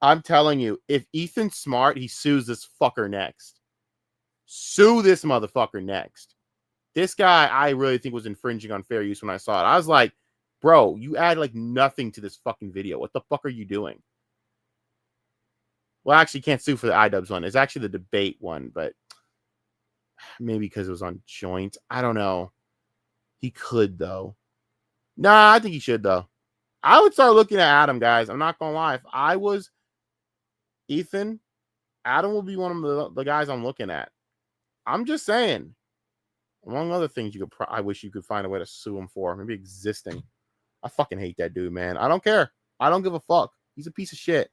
Speaker 2: I'm telling you, if Ethan's smart, he sues this fucker next. Sue this motherfucker next. This guy, I really think was infringing on fair use when I saw it. I was like, bro, you add like nothing to this fucking video. What the fuck are you doing? Well, actually, can't sue for the iDubbbz one. It's actually the debate one, but maybe because it was on joint. I don't know. He could, though. Nah, I think he should, though. I would start looking at Adam, guys. I'm not going to lie. If I was Ethan, Adam will be one of the guys I'm looking at. I'm just saying. Among other things, I wish you could find a way to sue him for. Maybe existing. I fucking hate that dude, man. I don't care. I don't give a fuck. He's a piece of shit.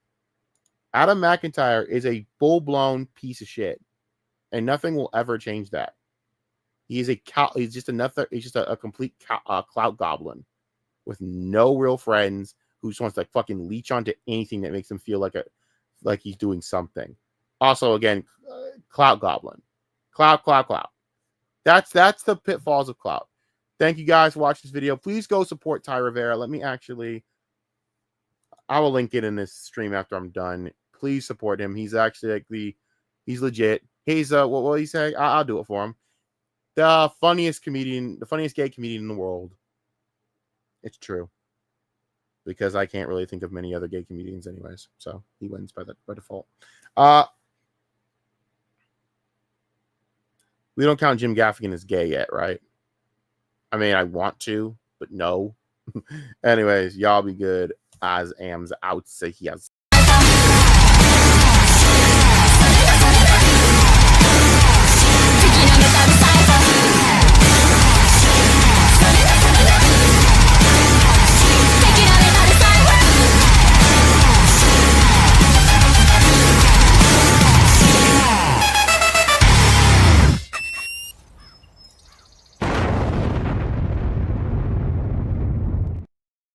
Speaker 2: Adam McIntyre is a full-blown piece of shit. And nothing will ever change that. He's just a complete clout goblin with no real friends who just wants to fucking leech onto anything that makes him feel like he's doing something. Also, again, clout goblin. Clout. That's the pitfalls of clout. Thank you guys for watching this video. Please go support Ty Rivera. I will link it in this stream after I'm done. Please support him. He's actually he's legit. He's what will he say? I'll do it for him. The funniest gay comedian in the world. It's true. Because I can't really think of many other gay comedians anyways. So he wins by default. We don't count Jim Gaffigan as gay yet, right? I mean, I want to, but no. Anyways, y'all be good. As Am's out. Say he has.